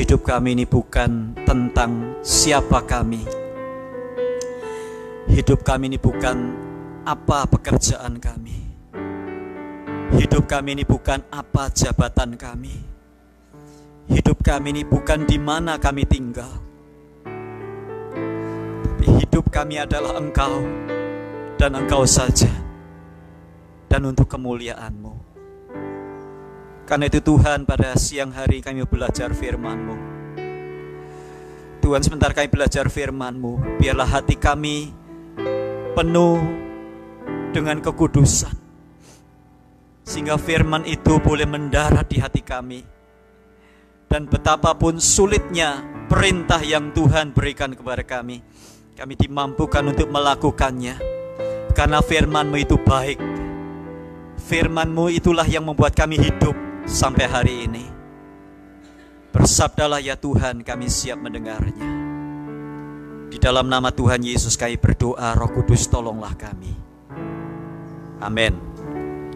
hidup kami ini bukan tentang siapa kami. Hidup kami ini bukan apa pekerjaan kami. Hidup kami ini bukan apa jabatan kami. Hidup kami ini bukan di mana kami tinggal. Tapi hidup kami adalah Engkau dan Engkau saja. Dan untuk kemuliaan-Mu. Karena itu Tuhan, pada siang hari kami belajar firman-Mu. Tuhan, sebentar kami belajar firman-Mu, biarlah hati kami penuh dengan kekudusan, sehingga firman itu boleh mendarat di hati kami. Dan betapapun sulitnya perintah yang Tuhan berikan kepada kami, kami dimampukan untuk melakukannya. Karena firman-Mu itu baik. Firman-Mu itulah yang membuat kami hidup sampai hari ini. Bersabdalah ya Tuhan, kami siap mendengarnya. Di dalam nama Tuhan Yesus kami berdoa, Roh Kudus tolonglah kami. Amin.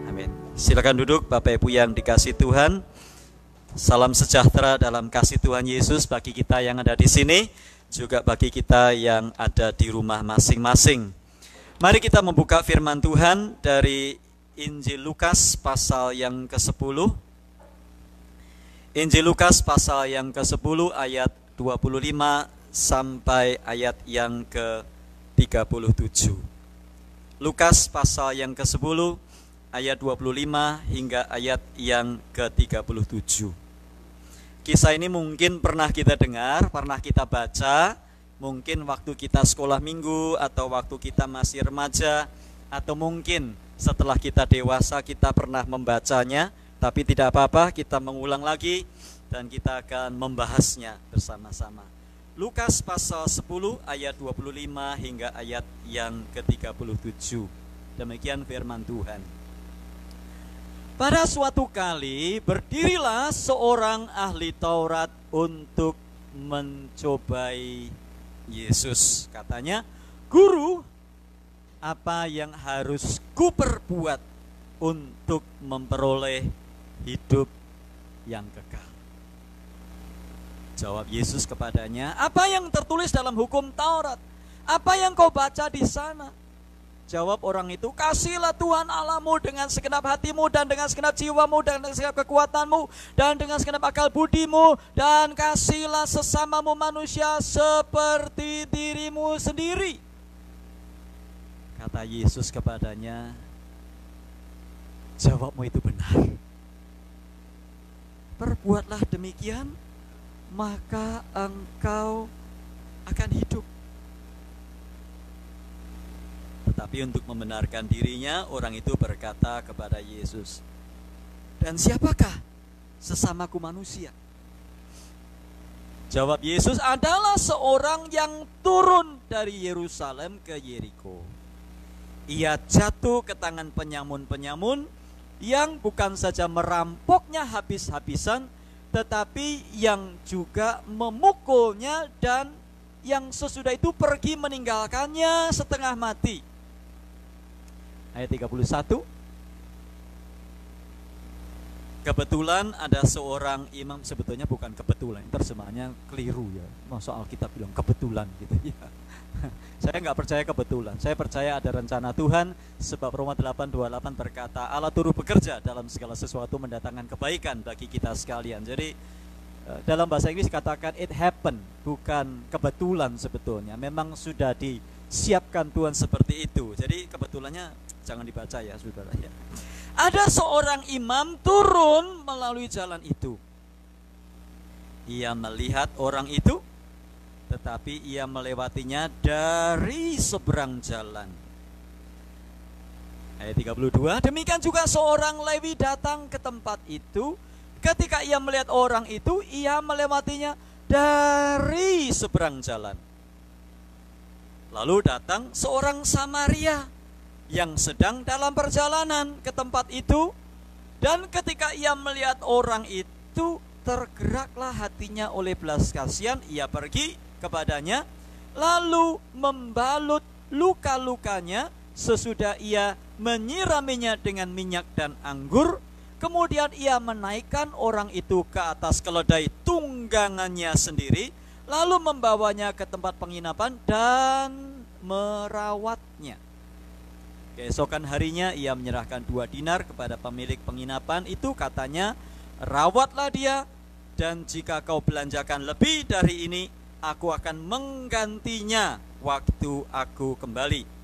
Amin. Silakan duduk Bapak Ibu yang dikasihi Tuhan. Salam sejahtera dalam kasih Tuhan Yesus bagi kita yang ada di sini, juga bagi kita yang ada di rumah masing-masing. Mari kita membuka firman Tuhan dari Injil Lukas pasal yang ke-10. Injil Lukas pasal yang ke-10 ayat 25 sampai ayat yang ke-37. Lukas pasal yang ke-10 ayat 25 hingga ayat yang ke-37. Kisah ini mungkin pernah kita dengar, pernah kita baca, mungkin waktu kita sekolah minggu atau waktu kita masih remaja, atau mungkin setelah kita dewasa kita pernah membacanya. Tapi tidak apa-apa, kita mengulang lagi dan kita akan membahasnya bersama-sama. Lukas pasal 10 ayat 25 hingga ayat yang ke-37. Demikian firman Tuhan. Pada suatu kali berdirilah seorang ahli Taurat untuk mencobai Yesus. Katanya, "Guru, apa yang harus kuperbuat untuk memperoleh hidup yang kekal?" Jawab Yesus kepadanya, "Apa yang tertulis dalam hukum Taurat? Apa yang kau baca di sana?" Jawab orang itu, "Kasihilah Tuhan Allahmu dengan segenap hatimu dan dengan segenap jiwamu dan dengan segenap kekuatanmu dan dengan segenap akal budimu, dan kasihilah sesamamu manusia seperti dirimu sendiri." Kata Yesus kepadanya, "Jawabmu itu benar. Perbuatlah demikian, maka engkau akan hidup." Tetapi untuk membenarkan dirinya, orang itu berkata kepada Yesus, "Dan siapakah sesamaku manusia?" Jawab Yesus, "Adalah seorang yang turun dari Yerusalem ke Yeriko. Ia jatuh ke tangan penyamun-penyamun yang bukan saja merampoknya habis-habisan, tetapi yang juga memukulnya, dan yang sesudah itu pergi meninggalkannya setengah mati." Ayat 31. Kebetulan ada seorang imam, sebetulnya bukan kebetulan, terjemahannya keliru ya. Masa Alkitab bilang kebetulan gitu ya. Saya nggak percaya kebetulan. Saya percaya ada rencana Tuhan, sebab Roma 8:28 berkata, "Allah turut bekerja dalam segala sesuatu mendatangkan kebaikan bagi kita sekalian." Jadi dalam bahasa Inggris katakan it happen, bukan kebetulan sebetulnya. Memang sudah disiapkan Tuhan seperti itu. Jadi kebetulannya jangan dibaca ya saudara ya. Ada seorang imam turun melalui jalan itu. Ia melihat orang itu, tetapi ia melewatinya dari seberang jalan. Ayat 32, demikian juga seorang Lewi datang ke tempat itu. Ketika ia melihat orang itu, ia melewatinya dari seberang jalan. Lalu datang seorang Samaria yang sedang dalam perjalanan ke tempat itu, dan ketika ia melihat orang itu, tergeraklah hatinya oleh belas kasihan. Ia pergi kepadanya, lalu membalut luka-lukanya. Sesudah ia menyiraminya dengan minyak dan anggur, Kemudian ia menaikkan orang itu ke atas keledai tunggangannya sendiri, lalu membawanya ke tempat penginapan dan merawatnya. Keesokan harinya ia menyerahkan 2 dinar kepada pemilik penginapan itu, katanya, rawatlah dia, dan jika kau belanjakan lebih dari ini, aku akan menggantinya waktu aku kembali.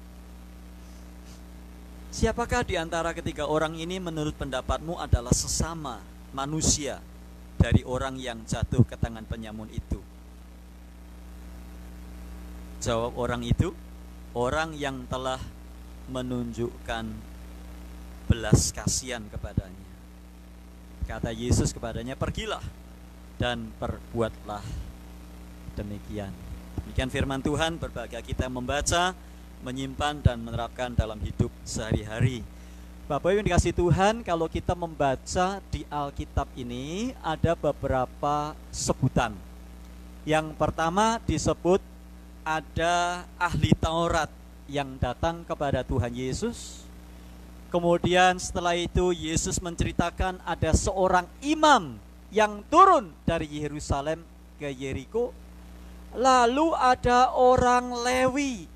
Siapakah di antara ketiga orang ini menurut pendapatmu adalah sesama manusia dari orang yang jatuh ke tangan penyamun itu? Jawab orang itu, orang yang telah menunjukkan belas kasihan kepadanya. Kata Yesus kepadanya, pergilah dan perbuatlah demikian. Demikian firman Tuhan. Berbahagia kita membaca, menyimpan dan menerapkan dalam hidup sehari-hari. Bapak Ibu yang dikasih Tuhan, kalau kita membaca di Alkitab ini ada beberapa sebutan. Yang pertama disebut ada ahli Taurat yang datang kepada Tuhan Yesus. Kemudian setelah itu Yesus menceritakan ada seorang imam yang turun dari Yerusalem ke Yeriko. Lalu ada orang Lewi.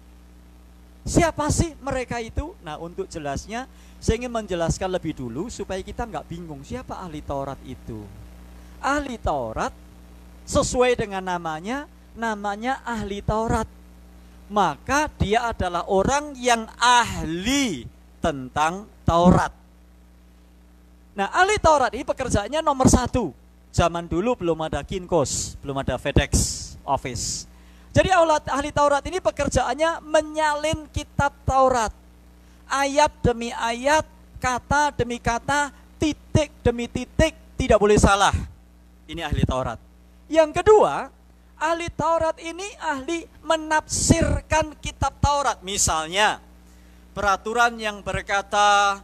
Siapa sih mereka itu? Nah, untuk jelasnya saya ingin menjelaskan lebih dulu supaya kita nggak bingung siapa ahli Taurat itu. Ahli Taurat sesuai dengan namanya ahli Taurat. Maka dia adalah orang yang ahli tentang Taurat. Nah, ahli Taurat ini pekerjaannya nomor 1. Zaman dulu belum ada Kinkos, belum ada FedEx Office. Jadi ahli Taurat ini pekerjaannya menyalin kitab Taurat. Ayat demi ayat, kata demi kata, titik demi titik, tidak boleh salah. Ini ahli Taurat. Yang kedua, ahli Taurat ini ahli menafsirkan kitab Taurat. Misalnya, peraturan yang berkata,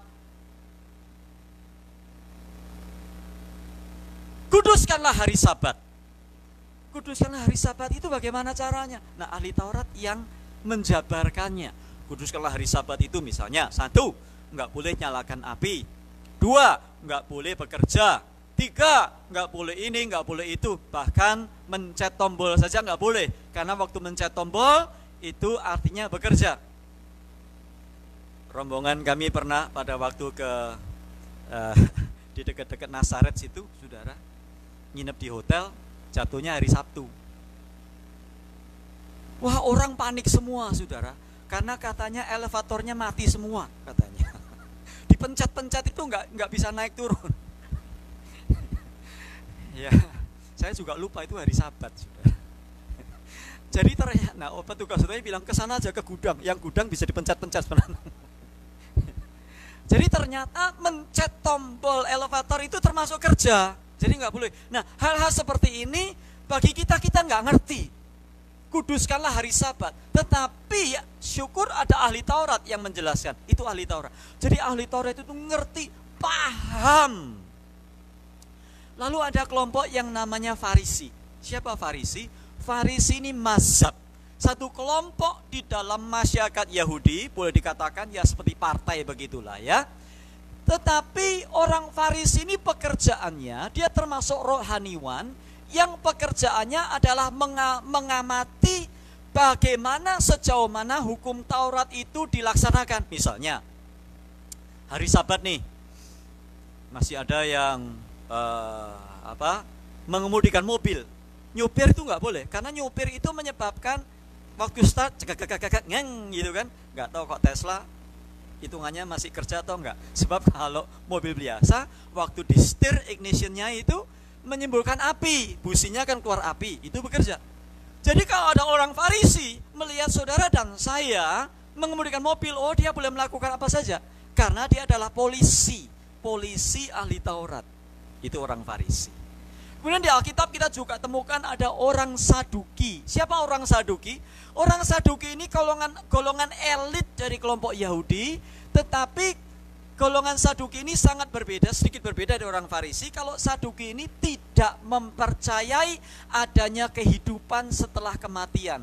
kuduskanlah hari Sabat. Kuduskanlah hari Sabat itu bagaimana caranya? Nah, ahli Taurat yang menjabarkannya. Kuduskanlah hari Sabat itu misalnya, 1, enggak boleh nyalakan api. 2, enggak boleh bekerja. 3, enggak boleh ini, enggak boleh itu. Bahkan mencet tombol saja enggak boleh. Karena waktu mencet tombol itu artinya bekerja. Rombongan kami pernah pada waktu ke di dekat-dekat Nazaret situ, saudara, nginep di hotel. Jatuhnya hari Sabtu. Wah, orang panik semua, saudara, karena katanya elevatornya mati semua, katanya. Dipencet-pencet itu nggak bisa naik turun. Ya, saya juga lupa itu hari Sabat, saudara. Jadi ternyata, nah, petugas saya bilang ke sana aja ke gudang, yang gudang bisa dipencet-pencet sebenarnya. Jadi ternyata mencet tombol elevator itu termasuk kerja. Jadi nggak boleh. Nah, hal-hal seperti ini bagi kita nggak ngerti. Kuduskanlah hari Sabat. Tetapi syukur ada ahli Taurat yang menjelaskan. Itu ahli Taurat. Jadi ahli Taurat itu ngerti, paham. Lalu ada kelompok yang namanya Farisi. Siapa Farisi? Farisi ini mazhab. Satu kelompok di dalam masyarakat Yahudi, boleh dikatakan ya seperti partai begitulah ya. Tetapi orang Farisi ini pekerjaannya, dia termasuk rohaniwan yang pekerjaannya adalah mengamati bagaimana sejauh mana hukum Taurat itu dilaksanakan. Misalnya, hari Sabat nih, masih ada yang mengemudikan mobil. Nyupir itu nggak boleh, karena nyupir itu menyebabkan waktu start cekak gitu kan. Nggak tahu kok Tesla hitungannya masih kerja atau enggak. Sebab kalau mobil biasa, waktu di setir ignitionnya itu menimbulkan api, businya kan keluar api, itu bekerja. Jadi kalau ada orang Farisi melihat saudara dan saya mengemudikan mobil, oh dia boleh melakukan apa saja, karena dia adalah polisi ahli Taurat. Itu orang Farisi. Kemudian di Alkitab kita juga temukan ada orang Saduki. Siapa orang Saduki? Orang Saduki ini golongan elit dari kelompok Yahudi, tetapi golongan Saduki ini sangat berbeda, sedikit berbeda dari orang Farisi. Kalau Saduki ini tidak mempercayai adanya kehidupan setelah kematian.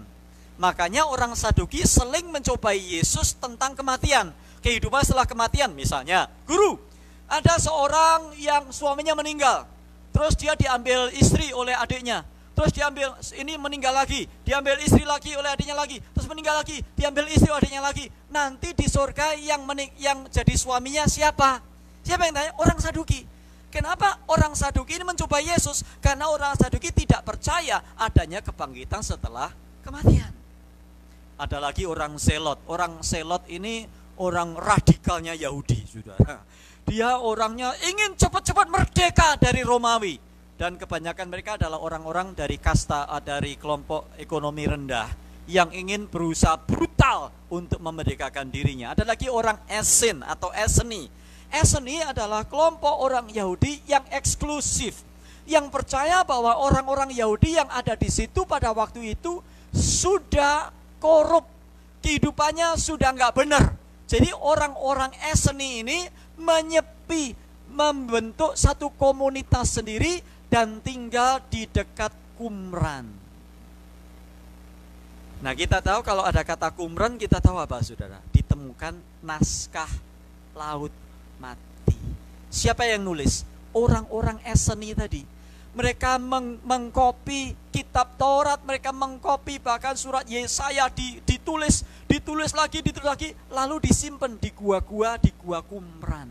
Makanya orang Saduki sering mencobai Yesus tentang kematian, kehidupan setelah kematian. Misalnya, guru, Ada seorang yang suaminya meninggal, terus dia diambil istri oleh adiknya, terus diambil, ini meninggal lagi, diambil istri lagi oleh adiknya lagi, terus meninggal lagi, diambil istri oleh adiknya lagi. Nanti di surga yang jadi suaminya siapa? Siapa yang tanya? Orang Saduki. Kenapa orang Saduki ini mencoba Yesus? Karena orang Saduki tidak percaya adanya kebangkitan setelah kematian. Ada lagi orang Selot. Orang Selot ini orang radikalnya Yahudi, saudara. Dia orangnya ingin cepat-cepat merdeka dari Romawi. Dan kebanyakan mereka adalah orang-orang dari kasta, dari kelompok ekonomi rendah, yang ingin berusaha brutal untuk memerdekakan dirinya. Ada lagi orang Esen atau Eseni. Eseni adalah kelompok orang Yahudi yang eksklusif, yang percaya bahwa orang-orang Yahudi yang ada di situ pada waktu itu sudah korup, kehidupannya sudah nggak benar. Jadi orang-orang Eseni ini menyepi, membentuk satu komunitas sendiri dan tinggal di dekat Qumran. Nah, kita tahu kalau ada kata Qumran, kita tahu apa, saudara? Ditemukan naskah Laut Mati. Siapa yang nulis? Orang-orang Eseni tadi. Mereka mengkopi kitab Taurat, mereka mengkopi bahkan surat Yesaya, ditulis lagi, lalu disimpan di gua-gua, di gua Qumran.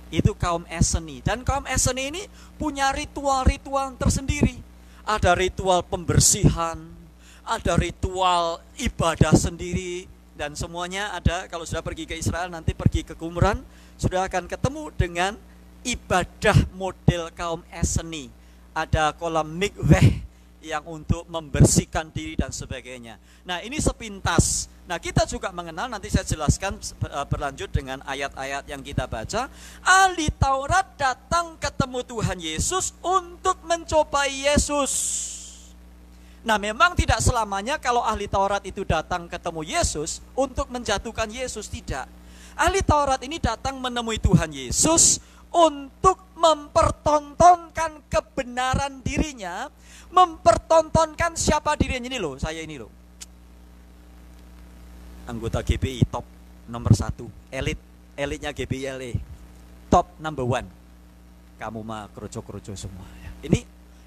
Itu kaum Eseni. Dan kaum Eseni ini punya ritual-ritual tersendiri. Ada ritual pembersihan, ada ritual ibadah sendiri, dan semuanya ada. Kalau sudah pergi ke Israel, nanti pergi ke Qumran, sudah akan ketemu dengan ibadah model kaum Eseni. Ada kolam mikveh yang untuk membersihkan diri dan sebagainya. Nah, ini sepintas. Nah, kita juga mengenal, nanti saya jelaskan berlanjut dengan ayat-ayat yang kita baca. Ahli Taurat datang ketemu Tuhan Yesus untuk mencobai Yesus. Nah, memang tidak selamanya kalau ahli Taurat itu datang ketemu Yesus untuk menjatuhkan Yesus, tidak. Ahli Taurat ini datang menemui Tuhan Yesus untuk mempertontonkan kebenaran dirinya, mempertontonkan siapa dirinya. Ini loh, saya ini loh, anggota GBI top nomor 1, elitnya GBI LA, top number 1. Kamu mah kroco-kroco semua ya.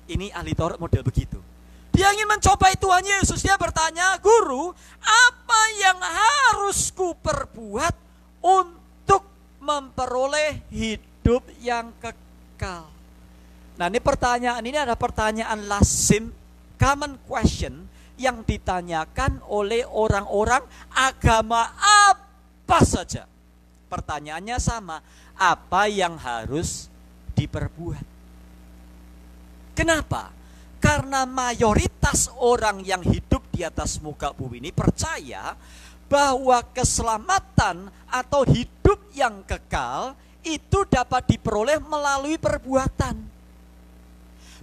Ini ahli Taurat model begitu. Dia ingin mencobai Tuhan Yesus. Dia bertanya, "Guru, apa yang harus ku perbuat untuk memperoleh hidup yang kekal?" Nah, ini pertanyaan ini ada pertanyaan lazim, common question yang ditanyakan oleh orang-orang agama apa saja. Pertanyaannya sama, apa yang harus diperbuat? Kenapa? Karena mayoritas orang yang hidup di atas muka bumi ini percaya bahwa keselamatan atau hidup yang kekal itu dapat diperoleh melalui perbuatan.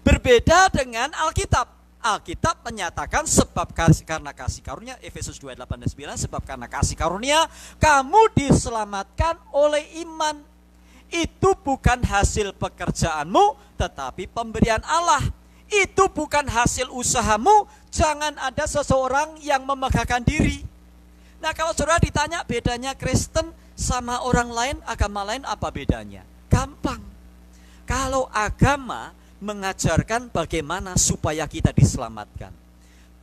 Berbeda dengan Alkitab. Alkitab menyatakan sebab karena kasih karunia, Efesus 2 ayat 8 dan 9, sebab karena kasih karunia kamu diselamatkan oleh iman. Itu bukan hasil pekerjaanmu, tetapi pemberian Allah. Itu bukan hasil usahamu. Jangan ada seseorang yang memegahkan diri. Nah, kalau saudara ditanya bedanya Kristen sama orang lain, agama lain, apa bedanya? Gampang. Kalau agama mengajarkan bagaimana supaya kita diselamatkan,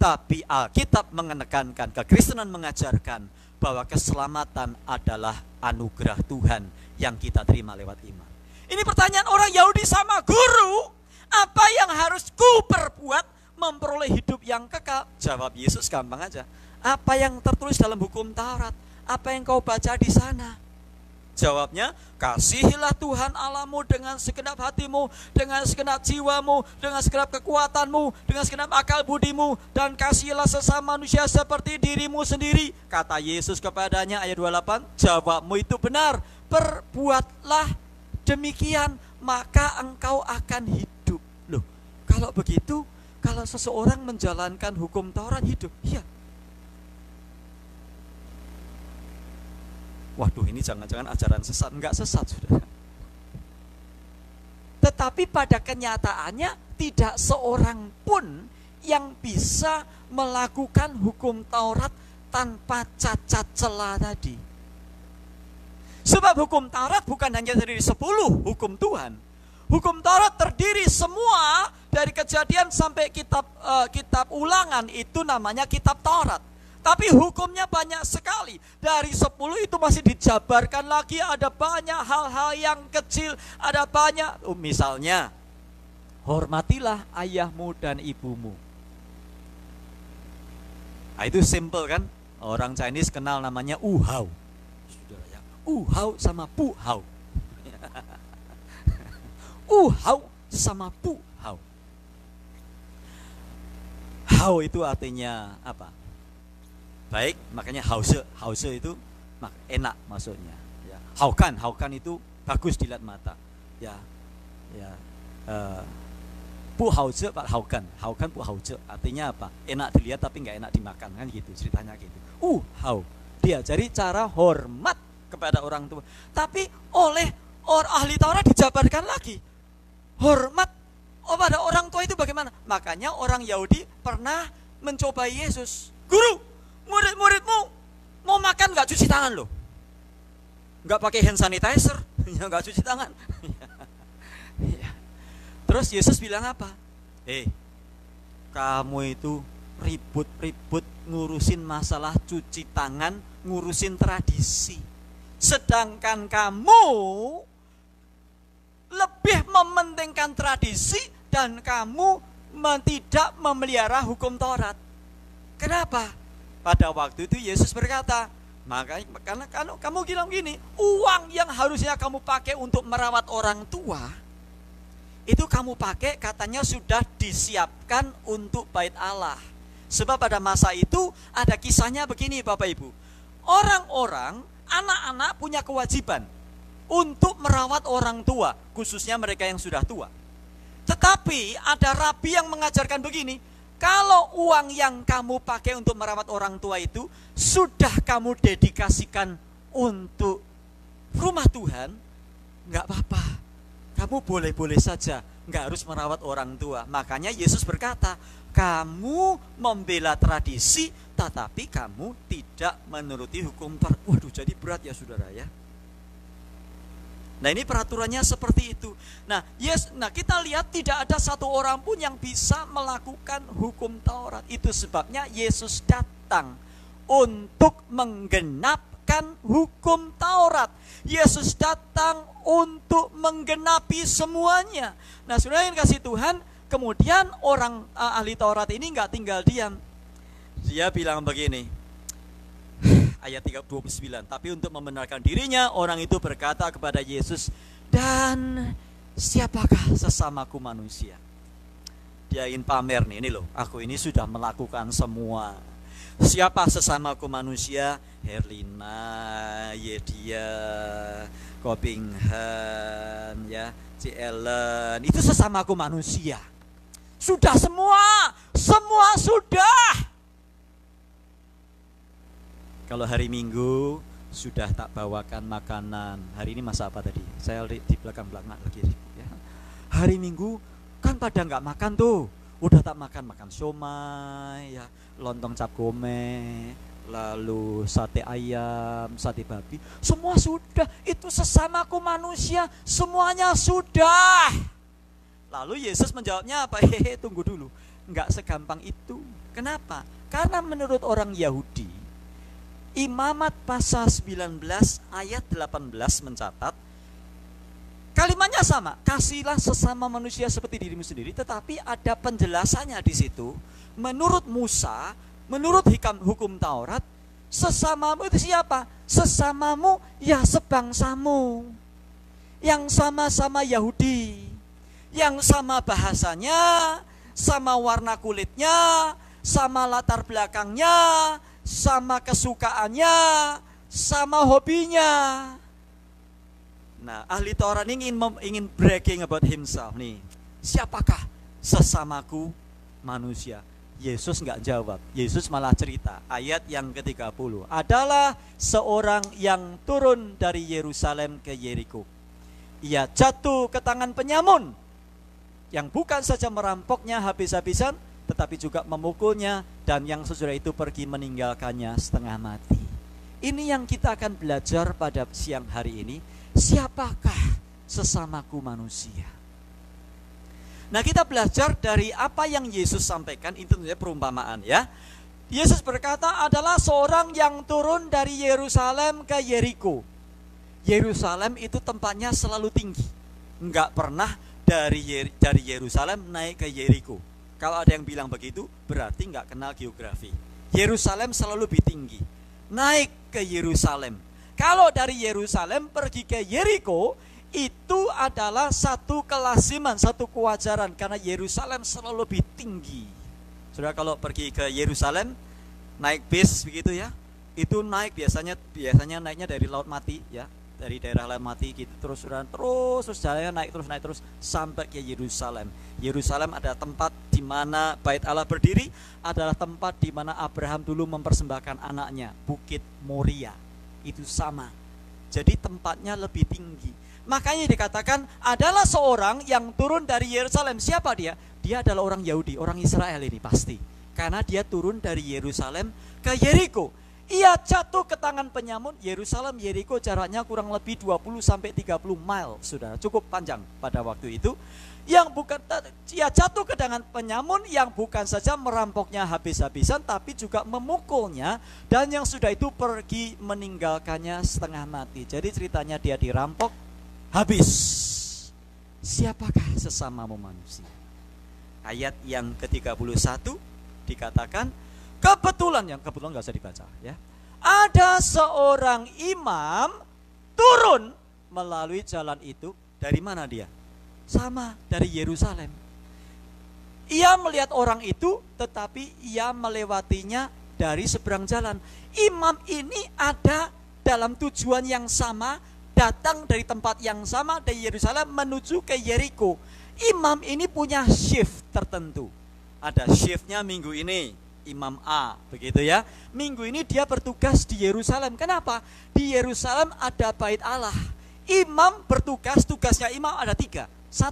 tapi Alkitab menekankan, kekristenan mengajarkan bahwa keselamatan adalah anugerah Tuhan yang kita terima lewat iman. Ini pertanyaan orang Yahudi sama guru, apa yang harus ku perbuat memperoleh hidup yang kekal? Jawab Yesus gampang aja. Apa yang tertulis dalam hukum Taurat? Apa yang kau baca di sana? Jawabnya, kasihilah Tuhan Allahmu dengan segenap hatimu, dengan segenap jiwamu, dengan segenap kekuatanmu, dengan segenap akal budimu, dan kasihilah sesama manusia seperti dirimu sendiri. Kata Yesus kepadanya, ayat 28, jawabmu itu benar, perbuatlah demikian, maka engkau akan hidup. Loh, kalau begitu, kalau seseorang menjalankan hukum Taurat hidup, iya. Waduh, ini jangan-jangan ajaran sesat. Enggak sesat, saudara. Tetapi pada kenyataannya tidak seorang pun yang bisa melakukan hukum Taurat tanpa cacat celah tadi. Sebab hukum Taurat bukan hanya dari 10 hukum Tuhan. Hukum Taurat terdiri semua dari Kejadian sampai kitab Ulangan, itu namanya kitab Taurat. Tapi hukumnya banyak sekali. Dari 10 itu masih dijabarkan lagi, ada banyak hal-hal yang kecil, ada banyak. Misalnya, hormatilah ayahmu dan ibumu. Nah, itu simple kan? Orang Chinese kenal namanya uhau. Uhau sama puhau. Uhau sama puhau. Hau itu artinya apa? Baik, makanya hause itu enak maksudnya. Ya. Haukan itu bagus dilihat mata. Ya, puhause pak haukan puhause artinya apa? Enak dilihat tapi nggak enak dimakan, kan gitu ceritanya gitu. Hau dia jadi cara hormat kepada orang tua. Tapi oleh ahli Taurat dijabarkan lagi, hormat pada orang tua itu bagaimana? Makanya orang Yahudi pernah mencobai Yesus. Guru, murid-muridmu mau makan nggak cuci tangan loh, nggak pakai hand sanitizer, nggak cuci tangan. Terus Yesus bilang apa? Kamu itu ribut-ribut ngurusin masalah cuci tangan, ngurusin tradisi. Sedangkan kamu lebih mementingkan tradisi dan kamu tidak memelihara hukum Taurat. Kenapa? Pada waktu itu Yesus berkata, karena kamu bilang gini, uang yang harusnya kamu pakai untuk merawat orang tua, itu kamu pakai katanya sudah disiapkan untuk bait Allah. Sebab pada masa itu ada kisahnya begini Bapak Ibu. Orang-orang, anak-anak punya kewajiban untuk merawat orang tua, khususnya mereka yang sudah tua. Tetapi ada rabi yang mengajarkan begini, kalau uang yang kamu pakai untuk merawat orang tua itu sudah kamu dedikasikan untuk rumah Tuhan, nggak apa-apa. Kamu boleh-boleh saja, nggak harus merawat orang tua. Makanya Yesus berkata, kamu membela tradisi, tetapi kamu tidak menuruti hukum Taurat. Waduh, jadi berat ya saudara ya. Nah ini peraturannya seperti itu. Nah kita lihat tidak ada satu orang pun yang bisa melakukan hukum Taurat. Itu sebabnya Yesus datang untuk menggenapkan hukum Taurat. Yesus datang untuk menggenapi semuanya. Nah saudara yang kasih Tuhan, kemudian orang ahli Taurat ini nggak tinggal diam. Dia bilang begini, ayat 29, tapi untuk membenarkan dirinya, orang itu berkata kepada Yesus, dan siapakah sesamaku manusia? Dia ingin pamer nih, ini loh, aku ini sudah melakukan semua. Siapa sesamaku manusia? Herlina, Yedia, Kopinghan, ya, si Ellen, itu sesamaku manusia. Sudah semua sudah. Kalau hari Minggu sudah tak bawakan makanan. Hari ini masa apa tadi? Saya di belakang lagi ya. Hari Minggu kan pada nggak makan tuh. Udah tak makan siomay, ya, lontong cap gome, lalu sate ayam, sate babi. Semua sudah. Itu sesamaku manusia, semuanya sudah. Lalu Yesus menjawabnya apa? Tunggu dulu. Nggak segampang itu. Kenapa? Karena menurut orang Yahudi, Imamat pasal 19 ayat 18 mencatat kalimatnya sama, kasihlah sesama manusia seperti dirimu sendiri, tetapi ada penjelasannya di situ. Menurut Musa, menurut hukum Taurat, sesamamu itu siapa? Sesamamu ya sebangsamu, yang sama-sama Yahudi, yang sama bahasanya, sama warna kulitnya, sama latar belakangnya, sama kesukaannya, sama hobinya. Nah, ahli Taurat ini ingin bragging about himself nih. Siapakah sesamaku manusia? Yesus nggak jawab. Yesus malah cerita. Ayat yang ke-30. Adalah seorang yang turun dari Yerusalem ke Yeriko. Ia jatuh ke tangan penyamun yang bukan saja merampoknya habis-habisan, tetapi juga memukulnya, dan yang sesudah itu pergi meninggalkannya setengah mati. Ini yang kita akan belajar pada siang hari ini. Siapakah sesamaku manusia? Nah, kita belajar dari apa yang Yesus sampaikan, itu tentunya perumpamaan ya. Yesus berkata adalah seorang yang turun dari Yerusalem ke Yeriko. Yerusalem itu tempatnya selalu tinggi. Enggak pernah dari Yerusalem naik ke Yeriko. Kalau ada yang bilang begitu, berarti enggak kenal geografi. Yerusalem selalu lebih tinggi. Naik ke Yerusalem. Kalau dari Yerusalem pergi ke Yeriko, itu adalah satu kelaziman, satu kewajaran. Karena Yerusalem selalu lebih tinggi. Saudara kalau pergi ke Yerusalem naik bis begitu ya, itu naik biasanya naiknya dari Laut Mati ya, dari daerah Laut Mati gitu terus jalannya naik terus sampai ke Yerusalem. Yerusalem ada tempat di mana Bait Allah berdiri, adalah tempat di mana Abraham dulu mempersembahkan anaknya, Bukit Moria. Itu sama. Jadi tempatnya lebih tinggi. Makanya dikatakan adalah seorang yang turun dari Yerusalem. Siapa dia? Dia adalah orang Yahudi, orang Israel ini pasti. Karena dia turun dari Yerusalem ke Yeriko. Ia jatuh ke tangan penyamun. Yerusalem, Yeriko jaraknya kurang lebih 20-30 mile, Saudara. Cukup panjang pada waktu itu. Ia jatuh ke tangan penyamun yang bukan saja merampoknya habis-habisan, tapi juga memukulnya. Dan yang sudah itu pergi meninggalkannya setengah mati. Jadi ceritanya dia dirampok, habis. Siapakah sesamamu manusia? Ayat yang ke-31 dikatakan, kebetulan gak usah dibaca ya. Ada seorang imam turun melalui jalan itu. Dari mana dia? Sama, dari Yerusalem. Ia melihat orang itu, tetapi ia melewatinya dari seberang jalan. Imam ini ada dalam tujuan yang sama, datang dari tempat yang sama, dari Yerusalem menuju ke Yeriko. Imam ini punya shift tertentu. Ada shiftnya minggu ini, Imam A, begitu ya. Minggu ini dia bertugas di Yerusalem. Kenapa? Di Yerusalem ada Bait Allah. Imam bertugas, tugasnya imam ada 3. 1,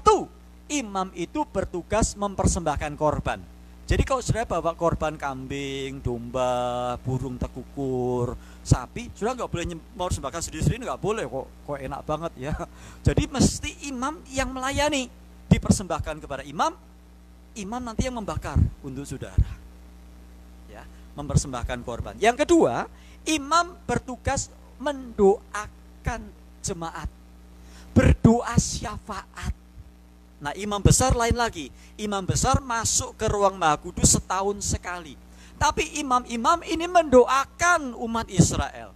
imam itu bertugas mempersembahkan korban. Jadi kalau saudara bawa korban kambing, domba, burung tekukur, sapi, saudara nggak boleh mempersembahkan sendiri-sendiri, nggak boleh kok enak banget ya. Jadi mesti imam yang melayani, dipersembahkan kepada imam, imam nanti yang membakar untuk saudara. Ya, mempersembahkan korban. Yang kedua, imam bertugas mendoakan jemaat, berdoa syafaat. Nah, imam besar lain lagi. Imam besar masuk ke ruang Maha Kudus setahun sekali. Tapi imam-imam ini mendoakan umat Israel.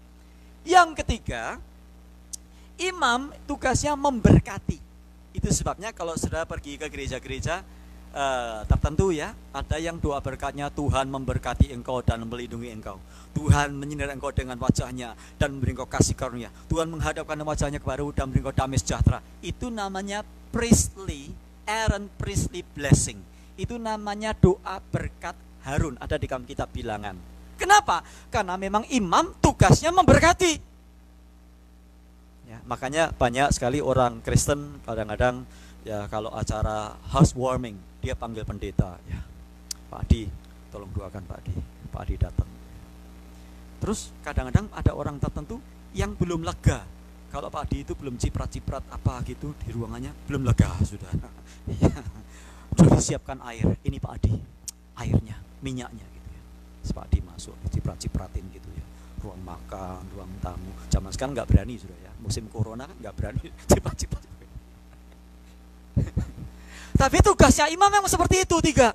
Yang ketiga, imam tugasnya memberkati. Itu sebabnya kalau saudara pergi ke gereja-gereja tertentu ya, ada yang doa berkatnya, Tuhan memberkati engkau dan melindungi engkau. Tuhan menyinari engkau dengan wajahnya dan memberi engkau kasih karunia. Tuhan menghadapkan wajahnya kepadamu dan memberi engkau damai sejahtera. Itu namanya Aaron priestly blessing. Itu namanya doa berkat Harun, ada di dalam kitab Bilangan. Kenapa? Karena memang imam tugasnya memberkati. Ya, makanya banyak sekali orang Kristen kadang-kadang ya kalau acara housewarming dia panggil pendeta ya. Pak Adi, tolong doakan Pak Adi. Pak Adi datang. Terus kadang-kadang ada orang tertentu yang belum lega. Kalau Pak Adi itu belum ciprat-ciprat apa gitu di ruangannya, belum lega sudah. Ya. Sudah disiapkan air. Ini Pak Adi, airnya, minyaknya gitu ya. Pak Adi masuk, ciprat-cipratin gitu ya. Ruang makan, ruang tamu. Zaman sekarang nggak berani sudah ya. Musim corona kan nggak berani ciprat-ciprat. Tapi tugasnya imam memang seperti itu 3.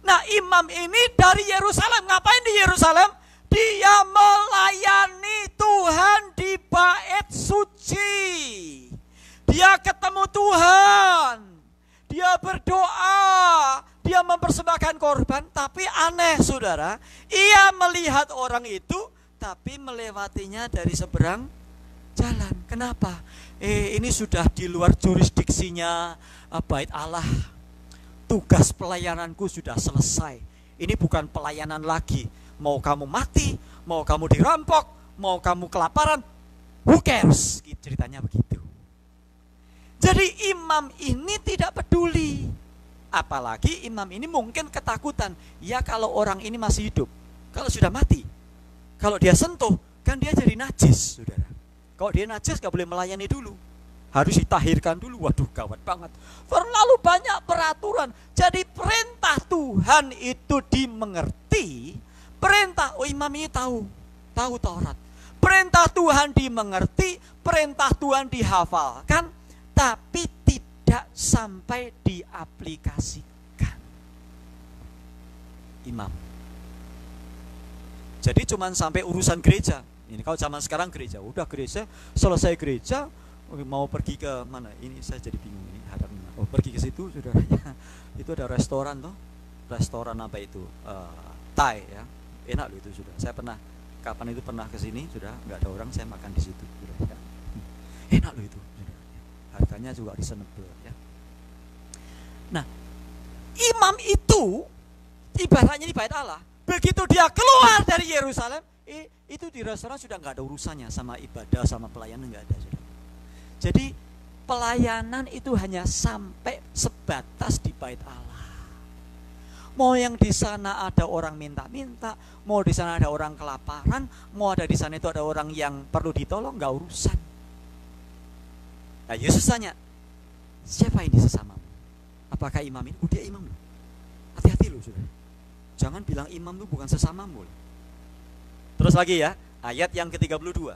Nah, imam ini dari Yerusalem. Ngapain di Yerusalem? Dia melayani Tuhan di bait suci. Dia ketemu Tuhan. Dia berdoa. Dia mempersembahkan korban. Tapi aneh saudara, ia melihat orang itu tapi melewatinya dari seberang jalan. Kenapa? Ini sudah di luar jurisdiksinya Bait Allah. Tugas pelayananku sudah selesai. Ini bukan pelayanan lagi. Mau kamu mati, mau kamu dirampok, mau kamu kelaparan, who cares? Ceritanya begitu. Jadi imam ini tidak peduli. Apalagi imam ini mungkin ketakutan. Ya kalau orang ini masih hidup, kalau sudah mati, kalau dia sentuh, kan dia jadi najis, saudara. Kalau dia najis gak boleh melayani dulu, harus ditahirkan dulu. Waduh, gawat banget. Terlalu banyak peraturan. Jadi perintah Tuhan itu dimengerti. Perintah, imam ini tahu Taurat. Perintah Tuhan dimengerti, perintah Tuhan dihafalkan, tapi tidak sampai diaplikasikan. Imam. Jadi cuman sampai urusan gereja. Ini kalau zaman sekarang gereja, udah gereja, selesai gereja, mau pergi ke mana? Ini saya jadi bingung ini hadapnya. Oh, pergi ke situ, saudaranya. Itu ada restoran toh. Restoran apa itu? Thai ya. Enak loh itu, sudah. Saya pernah kapan itu pernah ke sini, sudah nggak ada orang, saya makan di situ, sudah. Ya. Enak loh itu, sudah. Harganya juga reasonable ya. Nah, imam itu ibaratnya di bait Allah. Begitu dia keluar dari Yerusalem, itu di restoran sudah nggak ada urusannya sama ibadah, sama pelayanan, nggak ada, sudah. Jadi pelayanan itu hanya sampai sebatas di bait Allah. Mau yang di sana ada orang minta-minta, mau di sana ada orang kelaparan, mau ada di sana itu ada orang yang perlu ditolong, nggak urusan. Nah, Yesus tanya, siapa ini sesamamu? Apakah imam ini? Dia imam loh. Hati-hati loh, sudah. Jangan bilang imam itu bukan sesamamu. Terus lagi ya, ayat yang ke-32.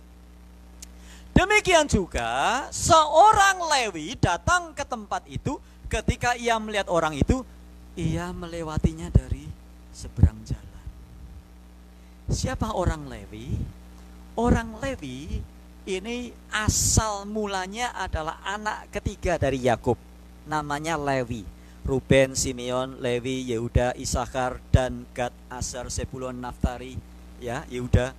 Demikian juga seorang Lewi datang ke tempat itu. Ketika ia melihat orang itu, ia melewatinya dari seberang jalan. Siapa orang Lewi? Orang Lewi ini asal mulanya adalah anak ketiga dari Yakub. Namanya Lewi. Ruben, Simeon, Lewi, Yehuda, Isakar, dan Gad, Aser, Zebulon, Naftali, ya, Yehuda.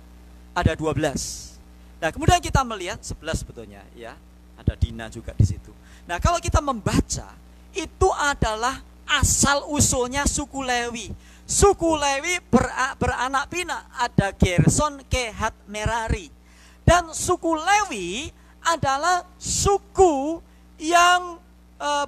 Ada 12. Nah, kemudian kita melihat 11 sebetulnya, ya. Ada Dina juga di situ. Nah, kalau kita membaca, itu adalah asal usulnya suku Lewi. Suku Lewi beranak pinak, ada Gerson, Kehat, Merari. Dan suku Lewi adalah suku yang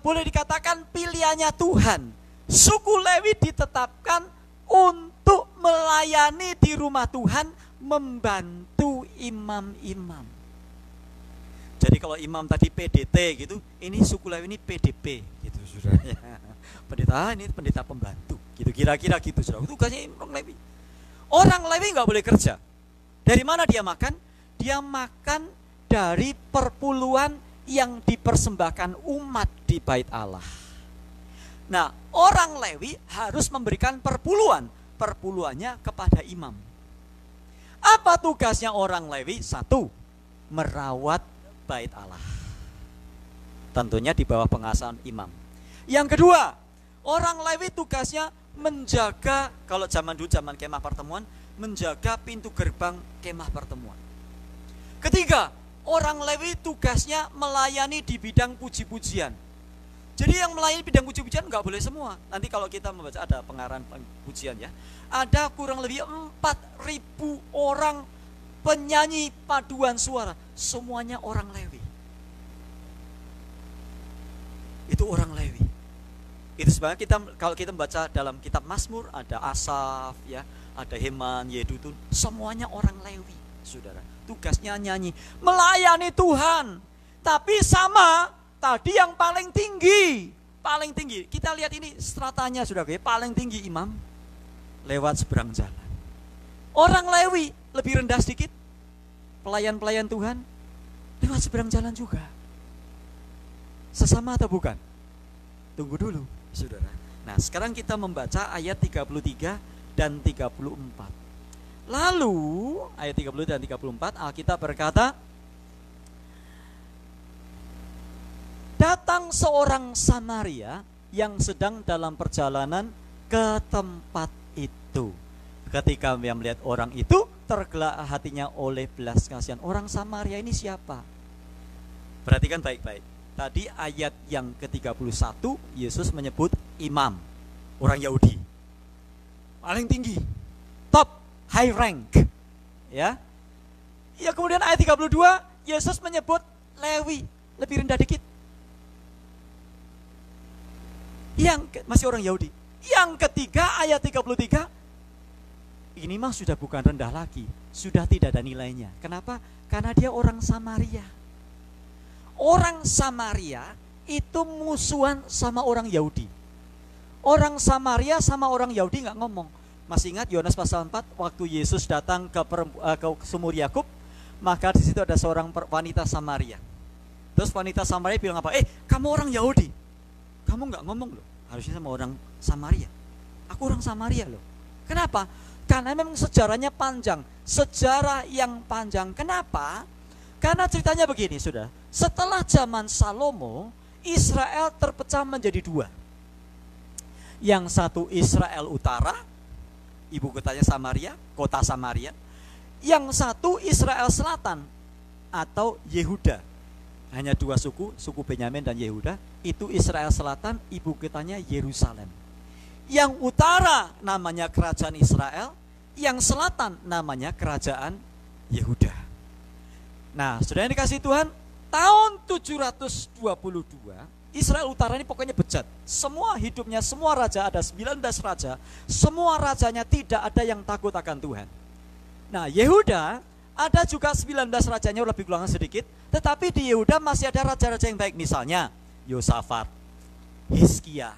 boleh dikatakan pilihannya Tuhan. Suku Lewi ditetapkan untuk melayani di rumah Tuhan, membantu imam-imam. Jadi kalau imam tadi PDT gitu, ini suku Lewi ini PDP gitu, saudara. Pendeta ini pendeta pembantu, gitu kira-kira gitu, saudara. Tugasnya orang Lewi. Orang Lewi nggak boleh kerja. Dari mana dia makan? Dia makan dari perpuluhan yang dipersembahkan umat di bait Allah. Nah, orang Lewi harus memberikan perpuluhannya kepada imam. Apa tugasnya orang Lewi? 1, merawat bait Allah. Tentunya di bawah pengasuhan imam. Yang kedua, orang Lewi tugasnya menjaga, kalau zaman dulu zaman kemah pertemuan, menjaga pintu gerbang kemah pertemuan. Ketiga, orang Lewi tugasnya melayani di bidang puji-pujian. Jadi yang melayani bidang puji-pujian nggak boleh semua. Nanti kalau kita membaca ada pengarahan pujian ya, ada kurang lebih 4.000 orang penyanyi paduan suara, semuanya orang Lewi. Itu orang Lewi. Itu sebenarnya kalau kita membaca dalam kitab Mazmur ada Asaf ya, ada Heman, Yedutun, semuanya orang Lewi, saudara. Tugasnya nyanyi, melayani Tuhan. Tapi sama tadi yang paling tinggi. Kita lihat ini stratanya sudah paling tinggi imam lewat seberang jalan. Orang Lewi lebih rendah sedikit. Pelayan-pelayan Tuhan lewat seberang jalan juga. Sesama atau bukan? Tunggu dulu, saudara. Nah, sekarang kita membaca ayat 33 dan 34. Lalu ayat 30 dan 34 Alkitab berkata, datang seorang Samaria yang sedang dalam perjalanan ke tempat itu. Ketika dia melihat orang itu, tergerak hatinya oleh belas kasihan. Orang Samaria ini siapa? Perhatikan baik-baik. Tadi ayat yang ke-31 Yesus menyebut imam, orang Yahudi. Paling tinggi, top, high rank, ya. Ya, kemudian ayat 32 Yesus menyebut Lewi, lebih rendah dikit. Masih orang Yahudi. Yang ketiga ayat 33 ini mah sudah bukan rendah lagi, sudah tidak ada nilainya. Kenapa? Karena dia orang Samaria. Orang Samaria itu musuhan sama orang Yahudi. Orang Samaria sama orang Yahudi nggak ngomong. Masih ingat Yohanes pasal 4 waktu Yesus datang ke sumur Yakub, maka di situ ada seorang wanita Samaria. Terus wanita Samaria bilang apa? Kamu orang Yahudi, kamu nggak ngomong loh, harusnya sama orang Samaria. Aku orang Samaria loh. Kenapa? Karena memang sejarahnya panjang, sejarah yang panjang. Kenapa? Karena ceritanya begini, sudah. Setelah zaman Salomo, Israel terpecah menjadi dua. Yang satu Israel Utara, ibu kotanya Samaria, kota Samaria. Yang satu Israel Selatan atau Yehuda. Hanya dua suku, suku Benyamin dan Yehuda. Itu Israel Selatan, ibu kotanya Yerusalem. Yang utara namanya kerajaan Israel, yang selatan namanya kerajaan Yehuda. Nah, saudara yang dikasihi Tuhan, tahun 722 Israel Utara ini pokoknya bejat. Semua hidupnya, semua raja, ada 19 raja, semua rajanya tidak ada yang takut akan Tuhan. Nah, Yehuda ada juga 19 rajanya, lebih kurang sedikit, tetapi di Yehuda masih ada raja-raja yang baik, misalnya Yosafat, Hizkia.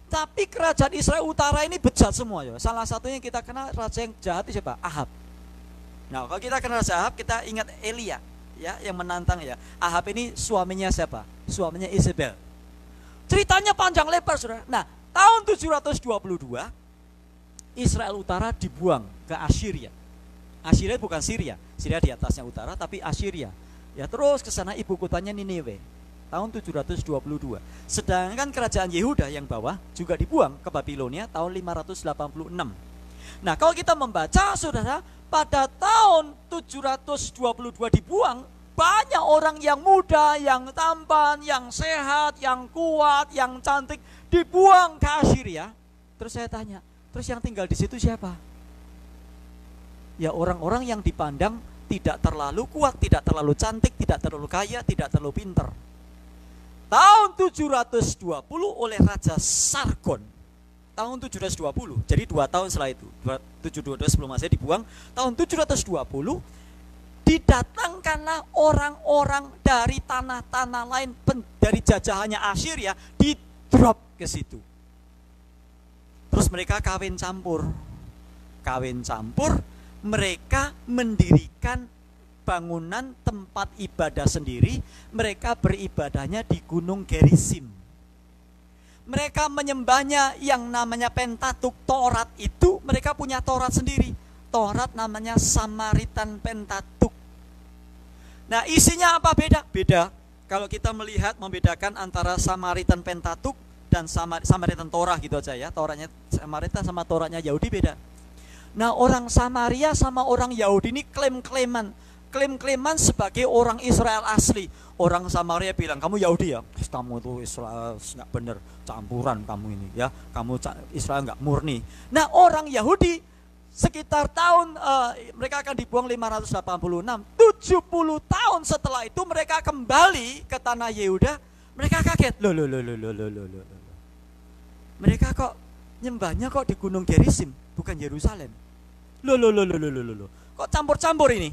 Tapi kerajaan Israel Utara ini bejat semua ya. Salah satunya kita kenal raja yang jahat itu siapa? Ahab. Nah, kalau kita kenal raja Ahab, kita ingat Elia ya, yang menantang ya. Ahab ini suaminya siapa? Suaminya Isabel. Ceritanya panjang lebar, Saudara. Nah, tahun 722 Israel Utara dibuang ke Assyria. Assyria bukan Syria. Syria di atasnya utara, tapi Assyria. Ya, terus ke sana ibu kotanya Niniwe. Tahun 722. Sedangkan kerajaan Yehuda yang bawah juga dibuang ke Babilonia tahun 586. Nah, kalau kita membaca, Saudara, pada tahun 722 dibuang, banyak orang yang muda, yang tampan, yang sehat, yang kuat, yang cantik dibuang ke Assyria. Terus saya tanya, terus yang tinggal di situ siapa? Ya, orang-orang yang dipandang tidak terlalu kuat, tidak terlalu cantik, tidak terlalu kaya, tidak terlalu pintar. Tahun 720 oleh Raja Sargon. Tahun 720, jadi 2 tahun setelah itu, 722 sebelum Masehi dibuang. Tahun 720 didatangkanlah orang-orang dari tanah-tanah lain, dari jajahannya Assyria, di-drop ke situ. Terus mereka kawin campur. Kawin campur, mereka mendirikan bangunan tempat ibadah sendiri. Mereka beribadahnya di Gunung Gerizim. Mereka menyembahnya yang namanya Pentatuk, Taurat itu mereka punya Taurat sendiri. Taurat namanya Samaritan Pentatuk. Nah, isinya apa beda? Beda. Kalau kita melihat membedakan antara Samaritan Pentatuk dan Samaritan Torah gitu aja ya. Tauratnya Samaritan sama Tauratnya Yahudi beda. Nah, orang Samaria sama orang Yahudi ini klaim-klaiman sebagai orang Israel asli. Orang Samaria bilang, kamu Yahudi ya? Kamu itu Israel nggak bener, campuran kamu ini ya. Kamu Israel nggak murni. Nah, orang Yahudi sekitar tahun mereka akan dibuang 586. 70 tahun setelah itu mereka kembali ke tanah Yehuda. Mereka kaget. Loh. Mereka kok nyembahnya kok di Gunung Gerizim, bukan Yerusalem. Loh. Kok campur-campur ini?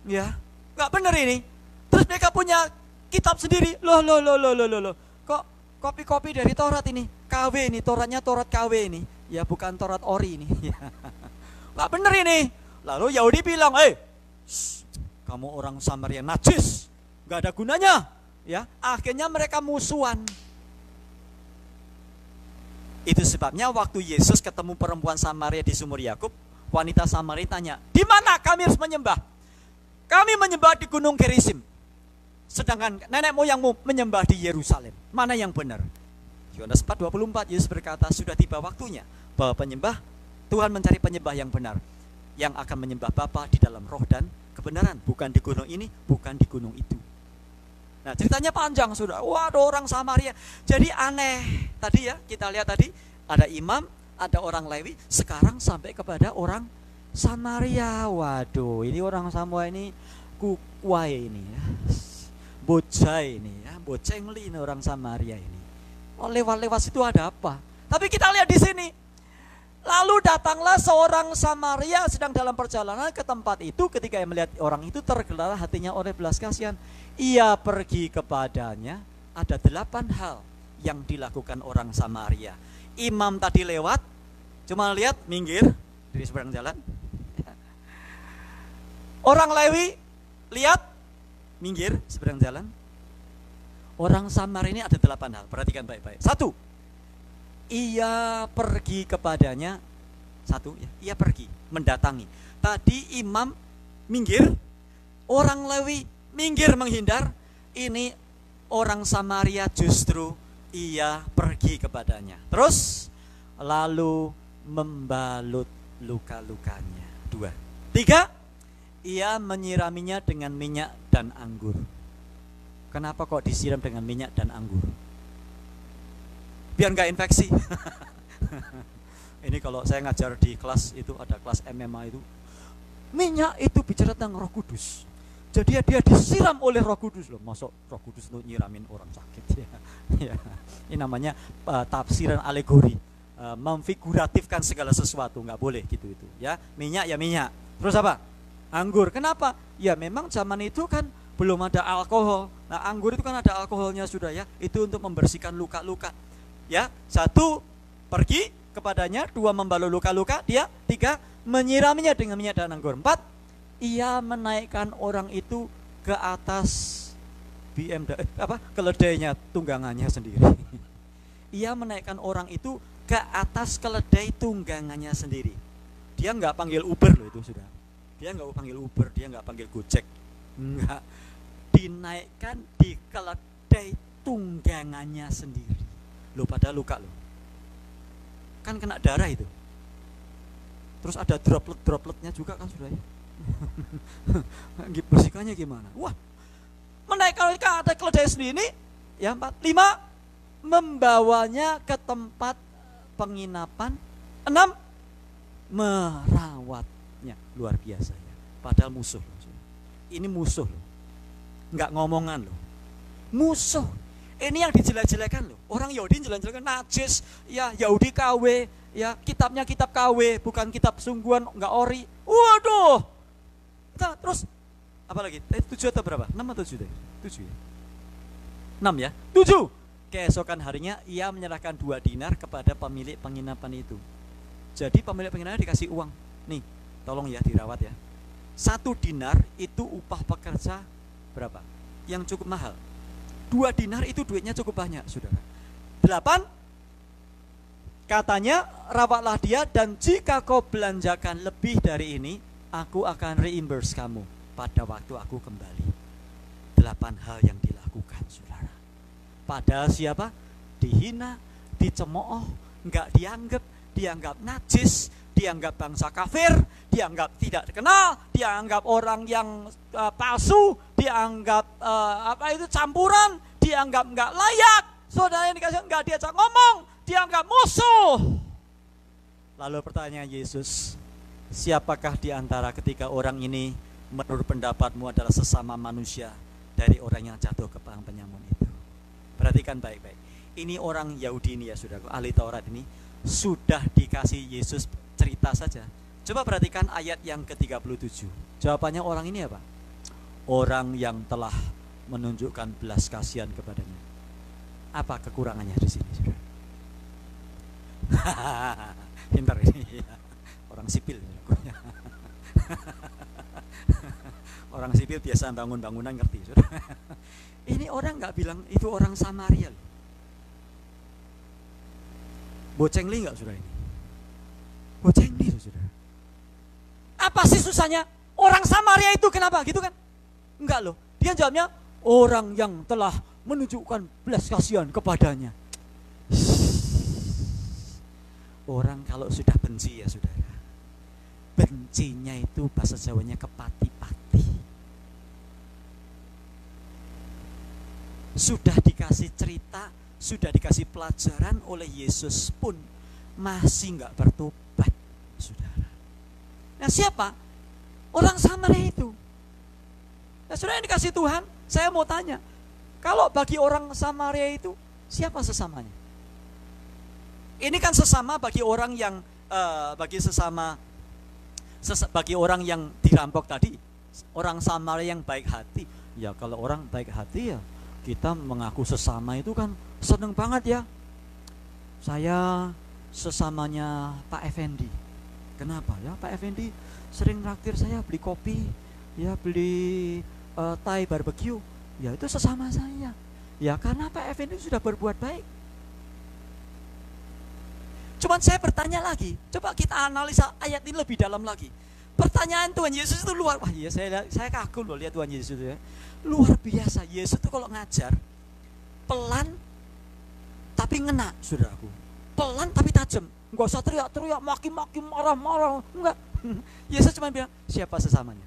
Ya, nggak benar ini. Terus mereka punya kitab sendiri. Loh. Kok kopi-kopi dari Taurat ini? KW ini, Tauratnya Taurat KW ini. Ya, bukan Taurat ori ini. Nggak benar ini. Lalu Yahudi bilang, kamu orang Samaria najis, nggak ada gunanya. Ya, akhirnya mereka musuhan. Itu sebabnya waktu Yesus ketemu perempuan Samaria di sumur Yakub, wanita Samaria tanya, di mana kami harus menyembah? Kami menyembah di Gunung Gerizim. Sedangkan nenek moyangmu menyembah di Yerusalem. Mana yang benar? Yohanes 4:24, Yesus berkata, sudah tiba waktunya bahwa penyembah, Tuhan mencari penyembah yang benar, yang akan menyembah Bapa di dalam roh dan kebenaran. Bukan di gunung ini, bukan di gunung itu. Nah, ceritanya panjang, sudah. Waduh, orang Samaria. Jadi aneh. Tadi ya, kita lihat tadi, ada imam, ada orang Lewi, sekarang sampai kepada orang Samaria. Waduh, ini orang Samaria ini kukuai ini ya. Bocah ini ya, bocengli ini orang Samaria ini. Oh, lewat-lewat situ ada apa? Tapi kita lihat di sini. Lalu datanglah seorang Samaria sedang dalam perjalanan ke tempat itu. Ketika ia melihat orang itu, tergerak hatinya oleh belas kasihan. Ia pergi kepadanya. Ada 8 hal yang dilakukan orang Samaria. Imam tadi lewat, cuma lihat, minggir dari seberang jalan. Orang Lewi lihat, minggir seberang jalan. Orang Samaria ini ada 8 hal. Perhatikan baik-baik. 1, ia pergi kepadanya. 1, ia pergi, mendatangi. Tadi imam minggir, orang Lewi minggir menghindar. Ini orang Samaria justru ia pergi kepadanya. Terus lalu membalut luka-lukanya. 2. 3, ia menyiraminya dengan minyak dan anggur. Kenapa kok disiram dengan minyak dan anggur? Biar nggak infeksi. Ini kalau saya ngajar di kelas itu, ada kelas MMA itu, minyak itu bicara tentang Roh Kudus. Jadi dia disiram oleh Roh Kudus loh. Masuk Roh Kudus untuk nyiramin orang sakit ya. Ya. Ini namanya tafsiran alegori, memfiguratifkan segala sesuatu, nggak boleh gitu itu. Ya, minyak ya minyak. Terus apa? Anggur. Kenapa? Ya memang zaman itu kan belum ada alkohol. Nah, anggur itu kan ada alkoholnya sudah ya. Itu untuk membersihkan luka-luka. Ya, 1, pergi kepadanya. 2, membalut luka-luka dia. 3, menyiraminya dengan minyak dan anggur. 4, ia menaikkan orang itu ke atas keledainya, tunggangannya sendiri. Ia menaikkan orang itu ke atas keledai tunggangannya sendiri. Dia nggak panggil Uber loh itu sudah. Dia nggak panggil Uber, dia nggak panggil Gojek. Enggak. Dinaikkan di keledai tunggangannya sendiri. Loh, pada luka loh. Kan kena darah itu. Terus ada dropletnya juga kan sudah ya. Bersihkannya gimana? Wah, menaikkan ke atas keledai sendiri. Ya, 4. 5, membawanya ke tempat penginapan. 6, merawatnya. Luar biasa ya. Padahal musuh loh. Ini musuh loh. Nggak ngomongan loh. Musuh. Ini yang dijelek-jelekan loh. Orang Yahudi jelek-jelekan najis, ya Yahudi KW, ya kitabnya kitab KW, bukan kitab sungguhan, nggak ori. Waduh. Nah, terus apa lagi? 7 atau berapa? 6 atau 7? 7 ya. 6 ya. 7. Keesokan harinya ia menyerahkan 2 dinar kepada pemilik penginapan itu. Jadi pemilik penginapan dikasih uang. Nih, tolong ya dirawat ya. 1 dinar itu upah pekerja berapa? Yang cukup mahal. 2 dinar itu duitnya cukup banyak, saudara. 8, katanya rawatlah dia, dan jika kau belanjakan lebih dari ini, aku akan reimburse kamu pada waktu aku kembali. 8 hal yang dilakukan, saudara. Padahal siapa? Dihina, dicemooh, nggak dianggap najis, dianggap bangsa kafir, dianggap tidak dikenal, dianggap orang yang palsu, dianggap campuran, dianggap nggak layak. Saudara yang dikasih nggak diajak ngomong, dianggap musuh. Lalu pertanyaan Yesus, siapakah di antara ketika orang ini menurut pendapatmu adalah sesama manusia dari orang yang jatuh ke perang penyamun itu? Perhatikan baik-baik. Ini orang Yahudi ini ya, saudara, ahli Taurat ini sudah dikasih Yesus cerita saja. Coba perhatikan ayat yang ke-37. Jawabannya orang ini apa? Orang yang telah menunjukkan belas kasihan kepadanya. Apa kekurangannya di sini, saudara? Pintar ini. Orang sipil. Orang sipil biasa bangun bangunan, ngerti, saudara. Ini orang nggak bilang itu orang Samaria loh. Bocengli nggak, saudara ini? Bocengli, saudara. Apa sih susahnya? Orang Samaria itu kenapa gitu kan? Enggak loh. Dia jawabnya orang yang telah menunjukkan belas kasihan kepadanya. Orang kalau sudah benci ya, saudara, bencinya itu bahasa Jawanya kepati-pati. Sudah dikasih cerita, sudah dikasih pelajaran oleh Yesus pun masih nggak bertobat, saudara. Nah, siapa? Orang Samaria itu. Nah, saudara yang dikasih Tuhan, saya mau tanya, kalau bagi orang Samaria itu siapa sesamanya? Ini kan sesama bagi orang yang bagi bagi orang yang dirampok tadi, orang Samaria yang baik hati. Ya kalau orang baik hati ya kita mengaku sesama itu kan seneng banget ya. Saya sesamanya Pak Effendi. Kenapa ya? Pak Effendi sering traktir saya beli kopi, ya beli Thai barbecue. Ya itu sesama saya. Ya karena Pak Effendi sudah berbuat baik. Cuman saya bertanya lagi, coba kita analisa ayat ini lebih dalam lagi. Pertanyaan Tuhan Yesus itu luar, wah ya saya kagum loh lihat Tuhan Yesus itu ya. Luar biasa. Yesus itu kalau ngajar pelan tapi ngena, saudaraku. Pelan tapi tajam. Enggak usah teriak-teriak, maki-maki, marah-marah, enggak. Yesus cuma bilang, siapa sesamanya?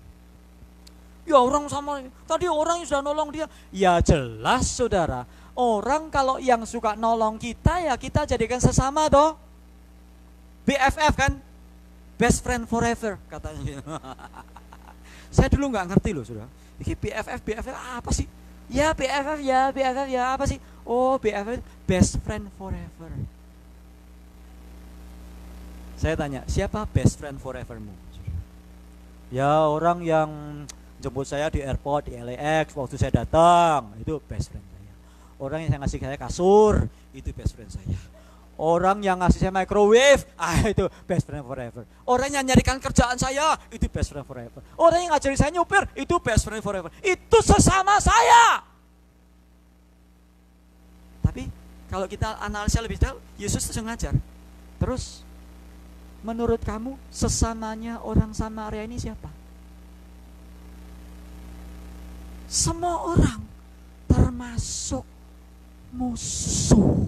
Ya orang sama, tadi orang yang sudah nolong dia. Ya jelas saudara, orang kalau yang suka nolong kita ya kita jadikan sesama toh. BFF kan, best friend forever katanya. Saya dulu nggak ngerti loh saudara. Ini BFF apa sih? Ya BFF ya apa sih? Oh BFF best friend forever. Saya tanya, siapa best friend forevermu? Ya orang yang jemput saya di airport di LAX waktu saya datang, itu best friend saya. Orang yang ngasih saya kasur, itu best friend saya. Orang yang ngasih saya microwave, itu best friend forever. Orang yang nyarikan kerjaan saya, itu best friend forever. Orang yang ngajarin saya nyupir, itu best friend forever. Itu sesama saya. Tapi kalau kita analisa lebih jauh, Yesus itu ngajar. Terus menurut kamu sesamanya orang Samaria ini siapa? Semua orang, termasuk musuh,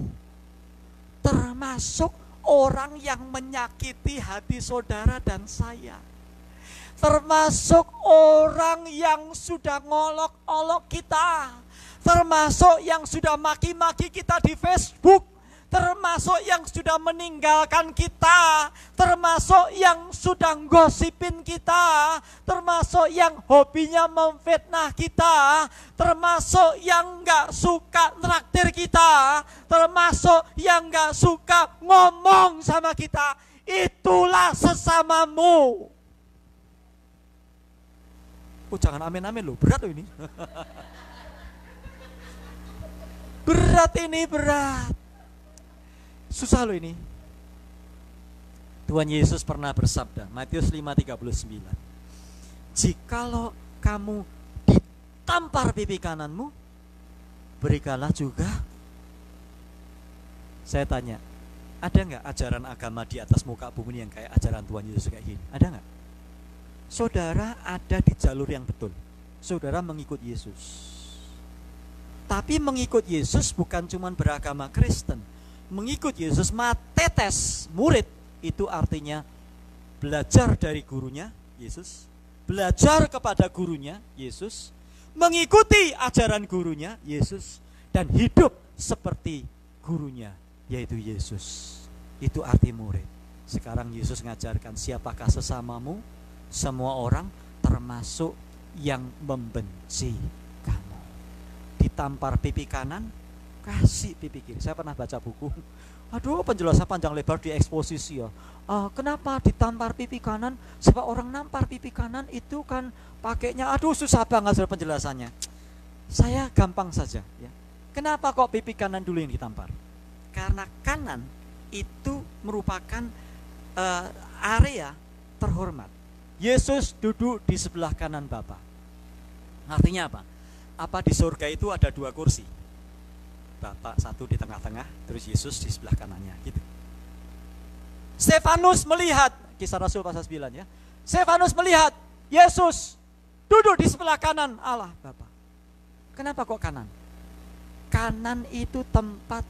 termasuk orang yang menyakiti hati saudara dan saya, termasuk orang yang sudah ngolok-olok kita, termasuk yang sudah maki-maki kita di Facebook, termasuk yang sudah meninggalkan kita, termasuk yang sudah gosipin kita, termasuk yang hobinya memfitnah kita, termasuk yang gak suka traktir kita, termasuk yang gak suka ngomong sama kita. Itulah sesamamu. Oh jangan amin-amin loh, berat loh ini. Berat ini, berat. Susah loh ini. Tuhan Yesus pernah bersabda, Matius 5:39. Jikalau kamu ditampar pipi kananmu, berikanlah juga. Saya tanya, ada nggak ajaran agama di atas muka bumi yang kayak ajaran Tuhan Yesus kayak gini? Ada nggak? Saudara ada di jalur yang betul. Saudara mengikut Yesus. Tapi mengikut Yesus bukan cuma beragama Kristen. Mengikut Yesus, matetes, murid, itu artinya belajar dari gurunya, Yesus, belajar kepada gurunya, Yesus, mengikuti ajaran gurunya, Yesus, dan hidup seperti gurunya, yaitu Yesus. Itu arti murid. Sekarang Yesus ngajarkan, siapakah sesamamu? Semua orang, termasuk yang membenci kamu. Ditampar pipi kanan, kasih pipi kiri. Saya pernah baca buku, aduh penjelasan panjang lebar di eksposisi ya. Kenapa ditampar pipi kanan? Sebab orang nampar pipi kanan itu kan pakainya, aduh susah banget penjelasannya. Saya gampang saja ya. Kenapa kok pipi kanan dulu yang ditampar? Karena kanan itu merupakan area terhormat. Yesus duduk di sebelah kanan Bapa. Artinya apa? Apa di surga itu ada 2 kursi? Bapak satu di tengah-tengah, terus Yesus di sebelah kanannya, gitu. Stefanus melihat, Kisah Rasul pasal 9 ya. Stefanus melihat Yesus duduk di sebelah kanan Allah Bapa. Kenapa kok kanan? Kanan itu tempat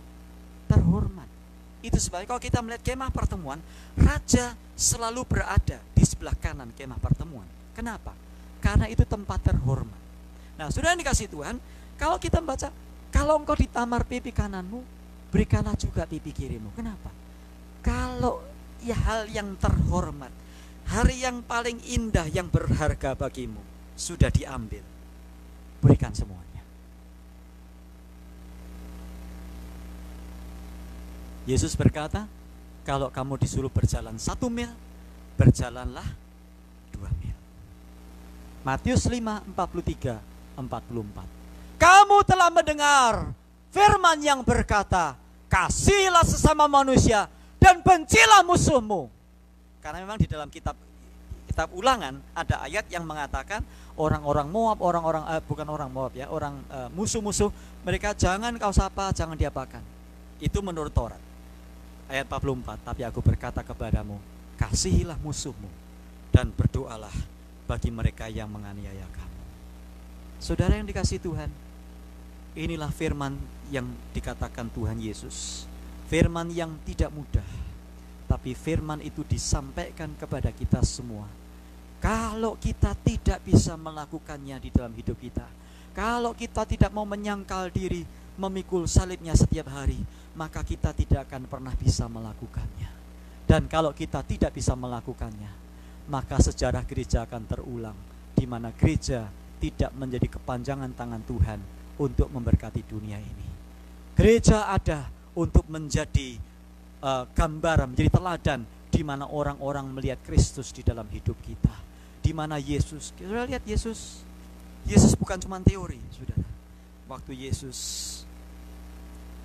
terhormat. Itu sebabnya kalau kita melihat kemah pertemuan, raja selalu berada di sebelah kanan kemah pertemuan. Kenapa? Karena itu tempat terhormat. Nah, sudah dikasih Tuhan, kalau kita baca, kalau engkau ditampar pipi kananmu, berikanlah juga pipi kirimu. Kenapa? Kalau ya hal yang terhormat, hari yang paling indah, yang berharga bagimu, sudah diambil, berikan semuanya. Yesus berkata, Kalau kamu disuruh berjalan 1 mil, berjalanlah 2 mil. Matius 5:43-44. Kamu telah mendengar firman yang berkata, kasihilah sesama manusia dan bencilah musuhmu. Karena memang di dalam kitab Ulangan ada ayat yang mengatakan orang-orang Moab, musuh-musuh mereka jangan kau sapa, jangan diapakan. Itu menurut Taurat. Ayat 44, tapi aku berkata kepadamu, kasihilah musuhmu dan berdoalah bagi mereka yang menganiaya kamu. Saudara yang dikasihi Tuhan, inilah firman yang dikatakan Tuhan Yesus. Firman yang tidak mudah, tapi firman itu disampaikan kepada kita semua. Kalau kita tidak bisa melakukannya di dalam hidup kita, kalau kita tidak mau menyangkal diri, memikul salibnya setiap hari, maka kita tidak akan pernah bisa melakukannya. Dan kalau kita tidak bisa melakukannya, maka sejarah gereja akan terulang, di mana gereja tidak menjadi kepanjangan tangan Tuhan untuk memberkati dunia ini. Gereja ada untuk menjadi gambaran, menjadi teladan, di mana orang-orang melihat Kristus di dalam hidup kita. Di mana Yesus, kita lihat Yesus bukan cuma teori, saudara. Waktu Yesus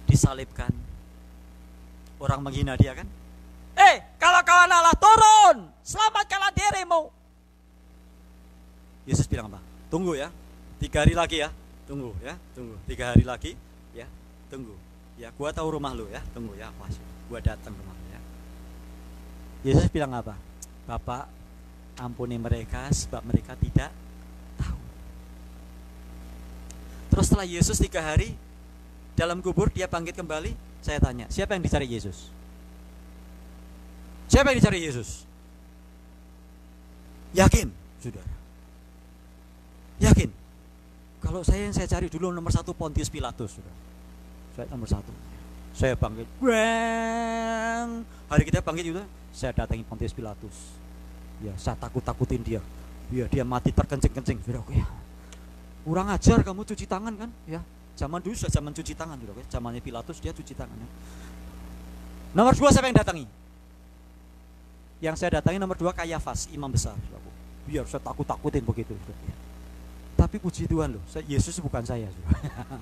disalibkan, orang menghina dia kan? Kalau kau anak Allah, turun, selamatkanlah dirimu. Yesus bilang apa? Tunggu ya, 3 hari lagi ya, tunggu ya, tunggu 3 hari lagi ya, tunggu ya, gua tahu rumah lu ya, tunggu ya, gua datang rumah lu ya. Yesus bilang apa? Bapak, ampuni mereka sebab mereka tidak tahu. Terus setelah Yesus 3 hari dalam kubur, dia bangkit kembali. Saya tanya, siapa yang dicari Yesus? Siapa yang dicari Yesus? Yakin, saudara? Yakin? Kalau yang saya cari dulu nomor 1 Pontius Pilatus, saudara. Saya nomor 1. Saya bangkit. Hari kita bangkit juga, saya datangi Pontius Pilatus. Ya, saya takut-takutin dia. Ya, dia mati terkencing-kencing, saudara. Ya. Kurang ajar kamu cuci tangan kan? Ya. Zaman dulu sudah zaman cuci tangan, saudara. Zamannya Pilatus dia cuci tangan. Ya. Nomor 2 siapa yang datangi? Yang saya datangi nomor 2 Kayafas, imam besar, saudara. Biar saya takut-takutin begitu, saudara. Ya. Tapi puji Tuhan loh, Yesus bukan saya, saudara.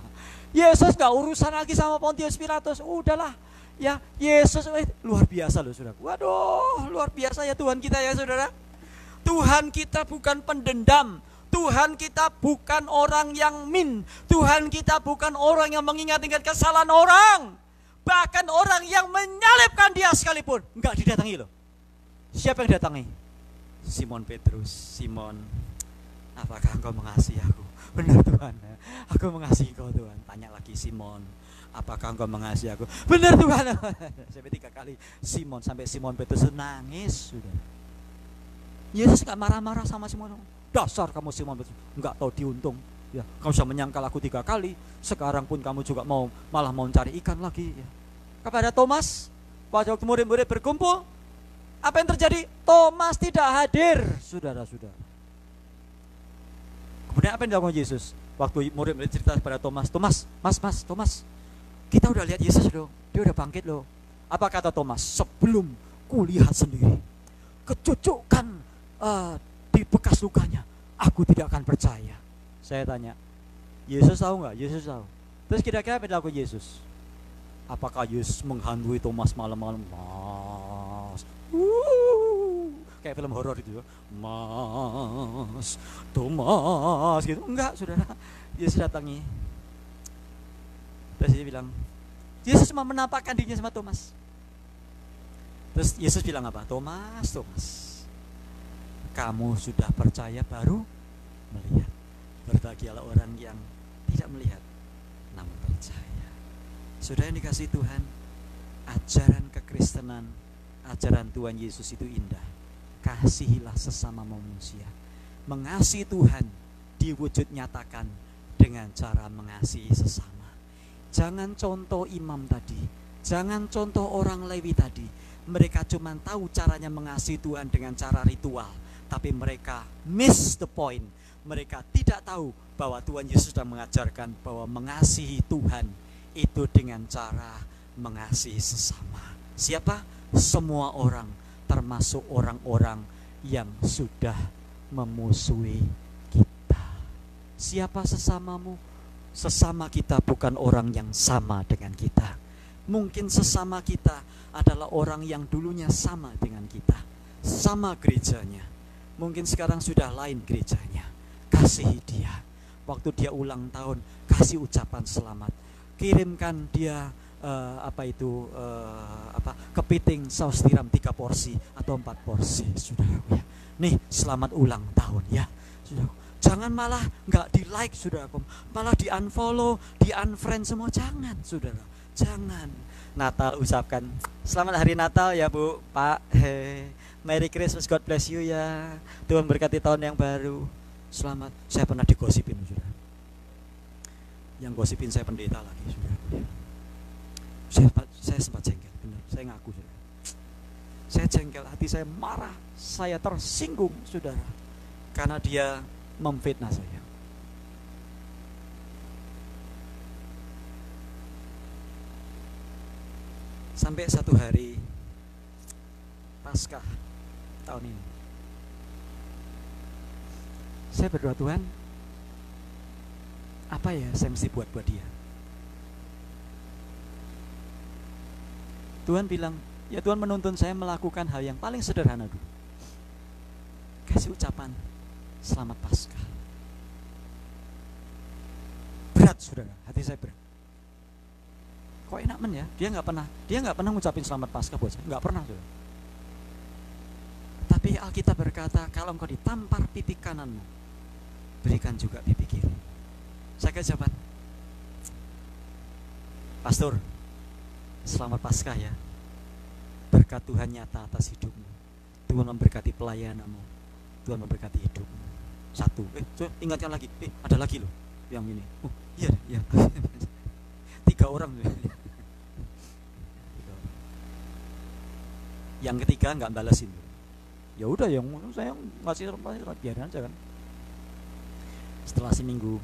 Yesus gak urusan lagi sama Pontius Pilatus. Udahlah. Ya, Yesus luar biasa loh, saudara. Waduh, luar biasa ya Tuhan kita ya, saudara. Tuhan kita bukan pendendam. Tuhan kita bukan orang yang Tuhan kita bukan orang yang mengingat-ingat kesalahan orang. Bahkan orang yang menyalibkan dia sekalipun enggak didatangi loh. Siapa yang datangi? Simon Petrus. Simon, apakah engkau mengasihi aku? Benar Tuhan, aku mengasihi kau Tuhan. Tanya lagi Simon, apakah engkau mengasihi aku? Benar Tuhan. Sampai 3 kali Simon, sampai Simon Petrus nangis sudah. Yesus gak marah-marah sama Simon. Dasar kamu Simon Petrus, enggak tahu diuntung. Ya, kamu sudah menyangkal aku 3 kali. Sekarang pun kamu juga malah mau cari ikan lagi. Ya. Kepada Thomas, pada waktu murid-murid berkumpul, apa yang terjadi? Thomas tidak hadir, saudara-saudara. Kemudian apa yang dilakukan Yesus? Waktu murid-murid cerita kepada Thomas, Thomas, kita udah lihat Yesus loh, dia udah bangkit loh. Apa kata Thomas? Sebelum kulihat sendiri kecucukan di bekas lukanya, aku tidak akan percaya. Saya tanya, Yesus tahu nggak? Yesus tahu. Terus kira-kira apa yang dilakukan Yesus? Apakah Yesus menghantui Thomas malam-malam? Kayak film horor itu ya. Thomas gitu. Enggak, saudara. Yesus datangi. Terus dia bilang, Yesus cuma menampakkan dirinya sama Thomas. Terus Yesus bilang apa? Thomas, kamu sudah percaya baru melihat. Berbahagialah orang yang tidak melihat namun percaya. Saudara yang dikasihi Tuhan, ajaran kekristenan, ajaran Tuhan Yesus itu indah. Kasihilah sesama manusia. Mengasihi Tuhan diwujud nyatakan dengan cara mengasihi sesama. Jangan contoh imam tadi, jangan contoh orang Lewi tadi. Mereka cuma tahu caranya mengasihi Tuhan dengan cara ritual, tapi mereka miss the point. Mereka tidak tahu bahwa Tuhan Yesus sudah mengajarkan bahwa mengasihi Tuhan itu dengan cara mengasihi sesama. Siapa? semua orang, termasuk orang-orang yang sudah memusuhi kita. Siapa sesamamu? Sesama kita bukan orang yang sama dengan kita. Mungkin sesama kita adalah orang yang dulunya sama dengan kita, sama gerejanya. Mungkin sekarang sudah lain gerejanya. Kasihi dia. Waktu dia ulang tahun, kasih ucapan selamat. Kirimkan dia kepiting saus tiram 3 porsi atau 4 porsi, saudara ya. Nih, selamat ulang tahun ya, saudara. Jangan malah nggak di like, saudara, malah di unfollow, di unfriend semua. Jangan, saudara, jangan. Natal ucapkan selamat hari Natal ya Bu, Pak. Merry Christmas, God bless you ya. Tuhan berkati tahun yang baru. Selamat. Saya pernah digosipin, saudara. Yang gosipin saya pendeta lagi, saudara. Saya sempat jengkel, benar. Saya ngaku, saudara. Saya jengkel, hati saya marah, saya tersinggung, saudara, karena dia memfitnah saya. Sampai satu hari Paskah tahun ini, saya berdoa, Tuhan, apa ya saya mesti buat dia? Tuhan bilang, ya Tuhan menuntun saya melakukan hal yang paling sederhana dulu. Kasih ucapan selamat Paskah. Berat, saudara, hati saya berat. Kok enak men ya? Dia nggak pernah ngucapin selamat Paskah buat saya, nggak pernah, saudara. Tapi Alkitab berkata, kalau engkau ditampar pipi kananmu, berikan juga pipi kiri. Saya kasih jawaban, Pastor, selamat Paskah ya. Berkat Tuhan nyata atas hidupmu. Tuhan memberkati pelayananmu. Tuhan memberkati hidupmu. Satu. Ingatkan lagi. Ada lagi loh yang ini. Oh iya, iya. 3 orang. Yang ketiga nggak balasin. Ya udah, yang saya ngasih biarin aja kan. Setelah seminggu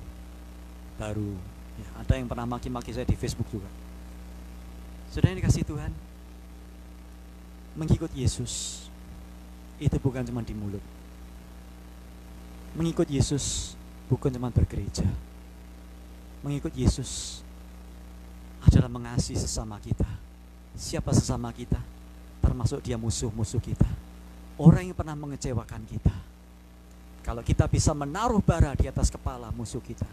baru ya, ada yang pernah maki-maki saya di Facebook juga. Saudara yang dikasih Tuhan, mengikut Yesus itu bukan cuma di mulut. Mengikut Yesus bukan cuma bergereja. Mengikut Yesus adalah mengasihi sesama kita. Siapa sesama kita? Termasuk dia musuh-musuh kita, orang yang pernah mengecewakan kita. Kalau kita bisa menaruh bara di atas kepala musuh kita,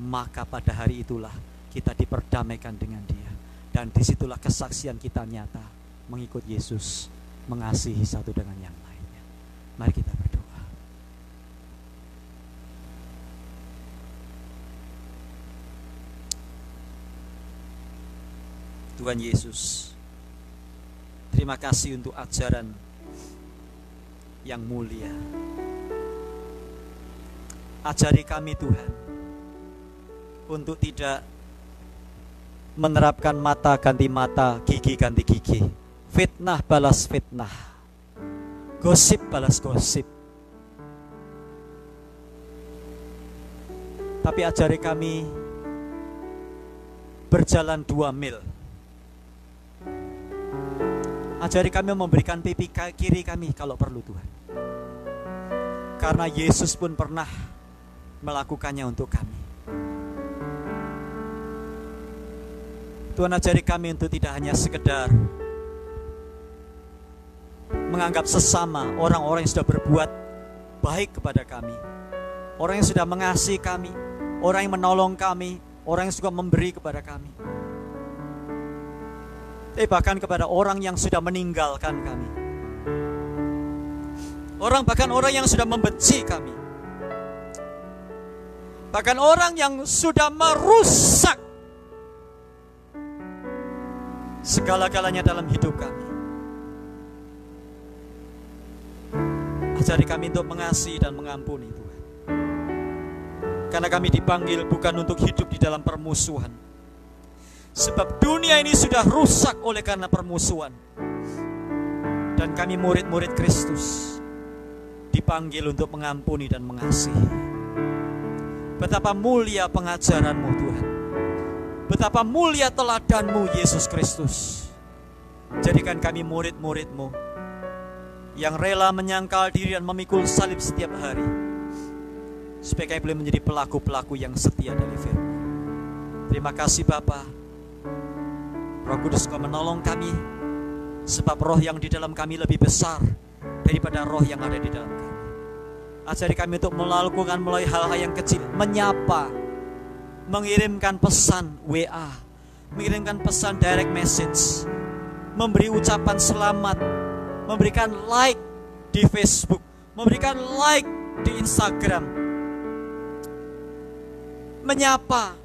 maka pada hari itulah kita diperdamaikan dengan dia. Dan disitulah kesaksian kita nyata, mengikut Yesus, mengasihi satu dengan yang lainnya. Mari kita berdoa. Tuhan Yesus, terima kasih untuk ajaran yang mulia. Ajari kami Tuhan, untuk tidak menerapkan mata ganti mata, gigi ganti gigi, fitnah balas fitnah, gosip balas gosip. Tapi ajari kami berjalan 2 mil. Ajari kami memberikan pipi kiri kami kalau perlu Tuhan. Karena Yesus pun pernah melakukannya untuk kami. Tuhan, ajari kami untuk tidak hanya sekedar menganggap sesama orang-orang yang sudah berbuat baik kepada kami, orang yang sudah mengasihi kami, orang yang menolong kami, orang yang suka memberi kepada kami, tapi bahkan kepada orang yang sudah meninggalkan kami, bahkan orang yang sudah membenci kami, bahkan orang yang sudah merusak segala-galanya dalam hidup kami. Ajari kami untuk mengasihi dan mengampuni Tuhan. Karena kami dipanggil bukan untuk hidup di dalam permusuhan. Sebab dunia ini sudah rusak oleh karena permusuhan. Dan kami murid-murid Kristus dipanggil untuk mengampuni dan mengasihi. Betapa mulia pengajaran-Mu Tuhan. Betapa mulia teladan-Mu Yesus Kristus. Jadikan kami murid-murid-Mu yang rela menyangkal diri dan memikul salib setiap hari, supaya kami boleh menjadi pelaku-pelaku yang setia dari firman. Terima kasih Bapa. Roh Kudus, Kau menolong kami, sebab roh yang di dalam kami lebih besar daripada roh yang ada di dalam kami. Ajari kami untuk melakukan mulai hal-hal yang kecil, menyapa, mengirimkan pesan WA, mengirimkan pesan direct message, memberi ucapan selamat, memberikan like di Facebook, memberikan like di Instagram, menyapa.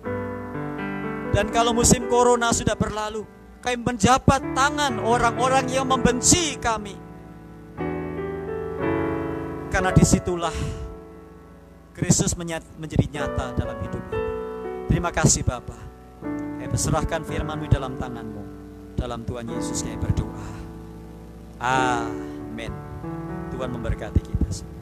Dan kalau musim corona sudah berlalu, kami menjabat tangan orang-orang yang membenci kami, karena disitulah Kristus menjadi nyata dalam hidup kami. Terima kasih Bapa. Kami berserahkan firman-Mu dalam tangan-Mu. Dalam Tuhan Yesus kami berdoa. Amin. Tuhan memberkati kita semua.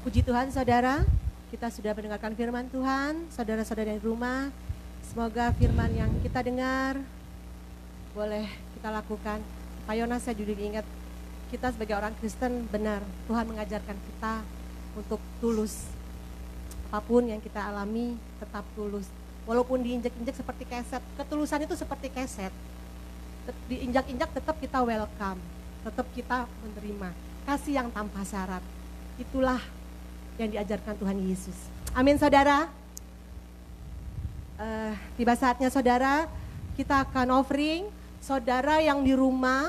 Puji Tuhan saudara, kita sudah mendengarkan firman Tuhan. Saudara-saudara di rumah, semoga firman yang kita dengar boleh kita lakukan. Pak Yonas, saya juga ingat, kita sebagai orang Kristen benar, Tuhan mengajarkan kita untuk tulus. Apapun yang kita alami, tetap tulus. Walaupun diinjak-injak seperti keset, ketulusan itu seperti keset. Diinjak-injak tetap kita welcome, tetap kita menerima. Kasih yang tanpa syarat, itulah yang diajarkan Tuhan Yesus. Amin saudara. Tiba saatnya saudara, kita akan offering. Saudara yang di rumah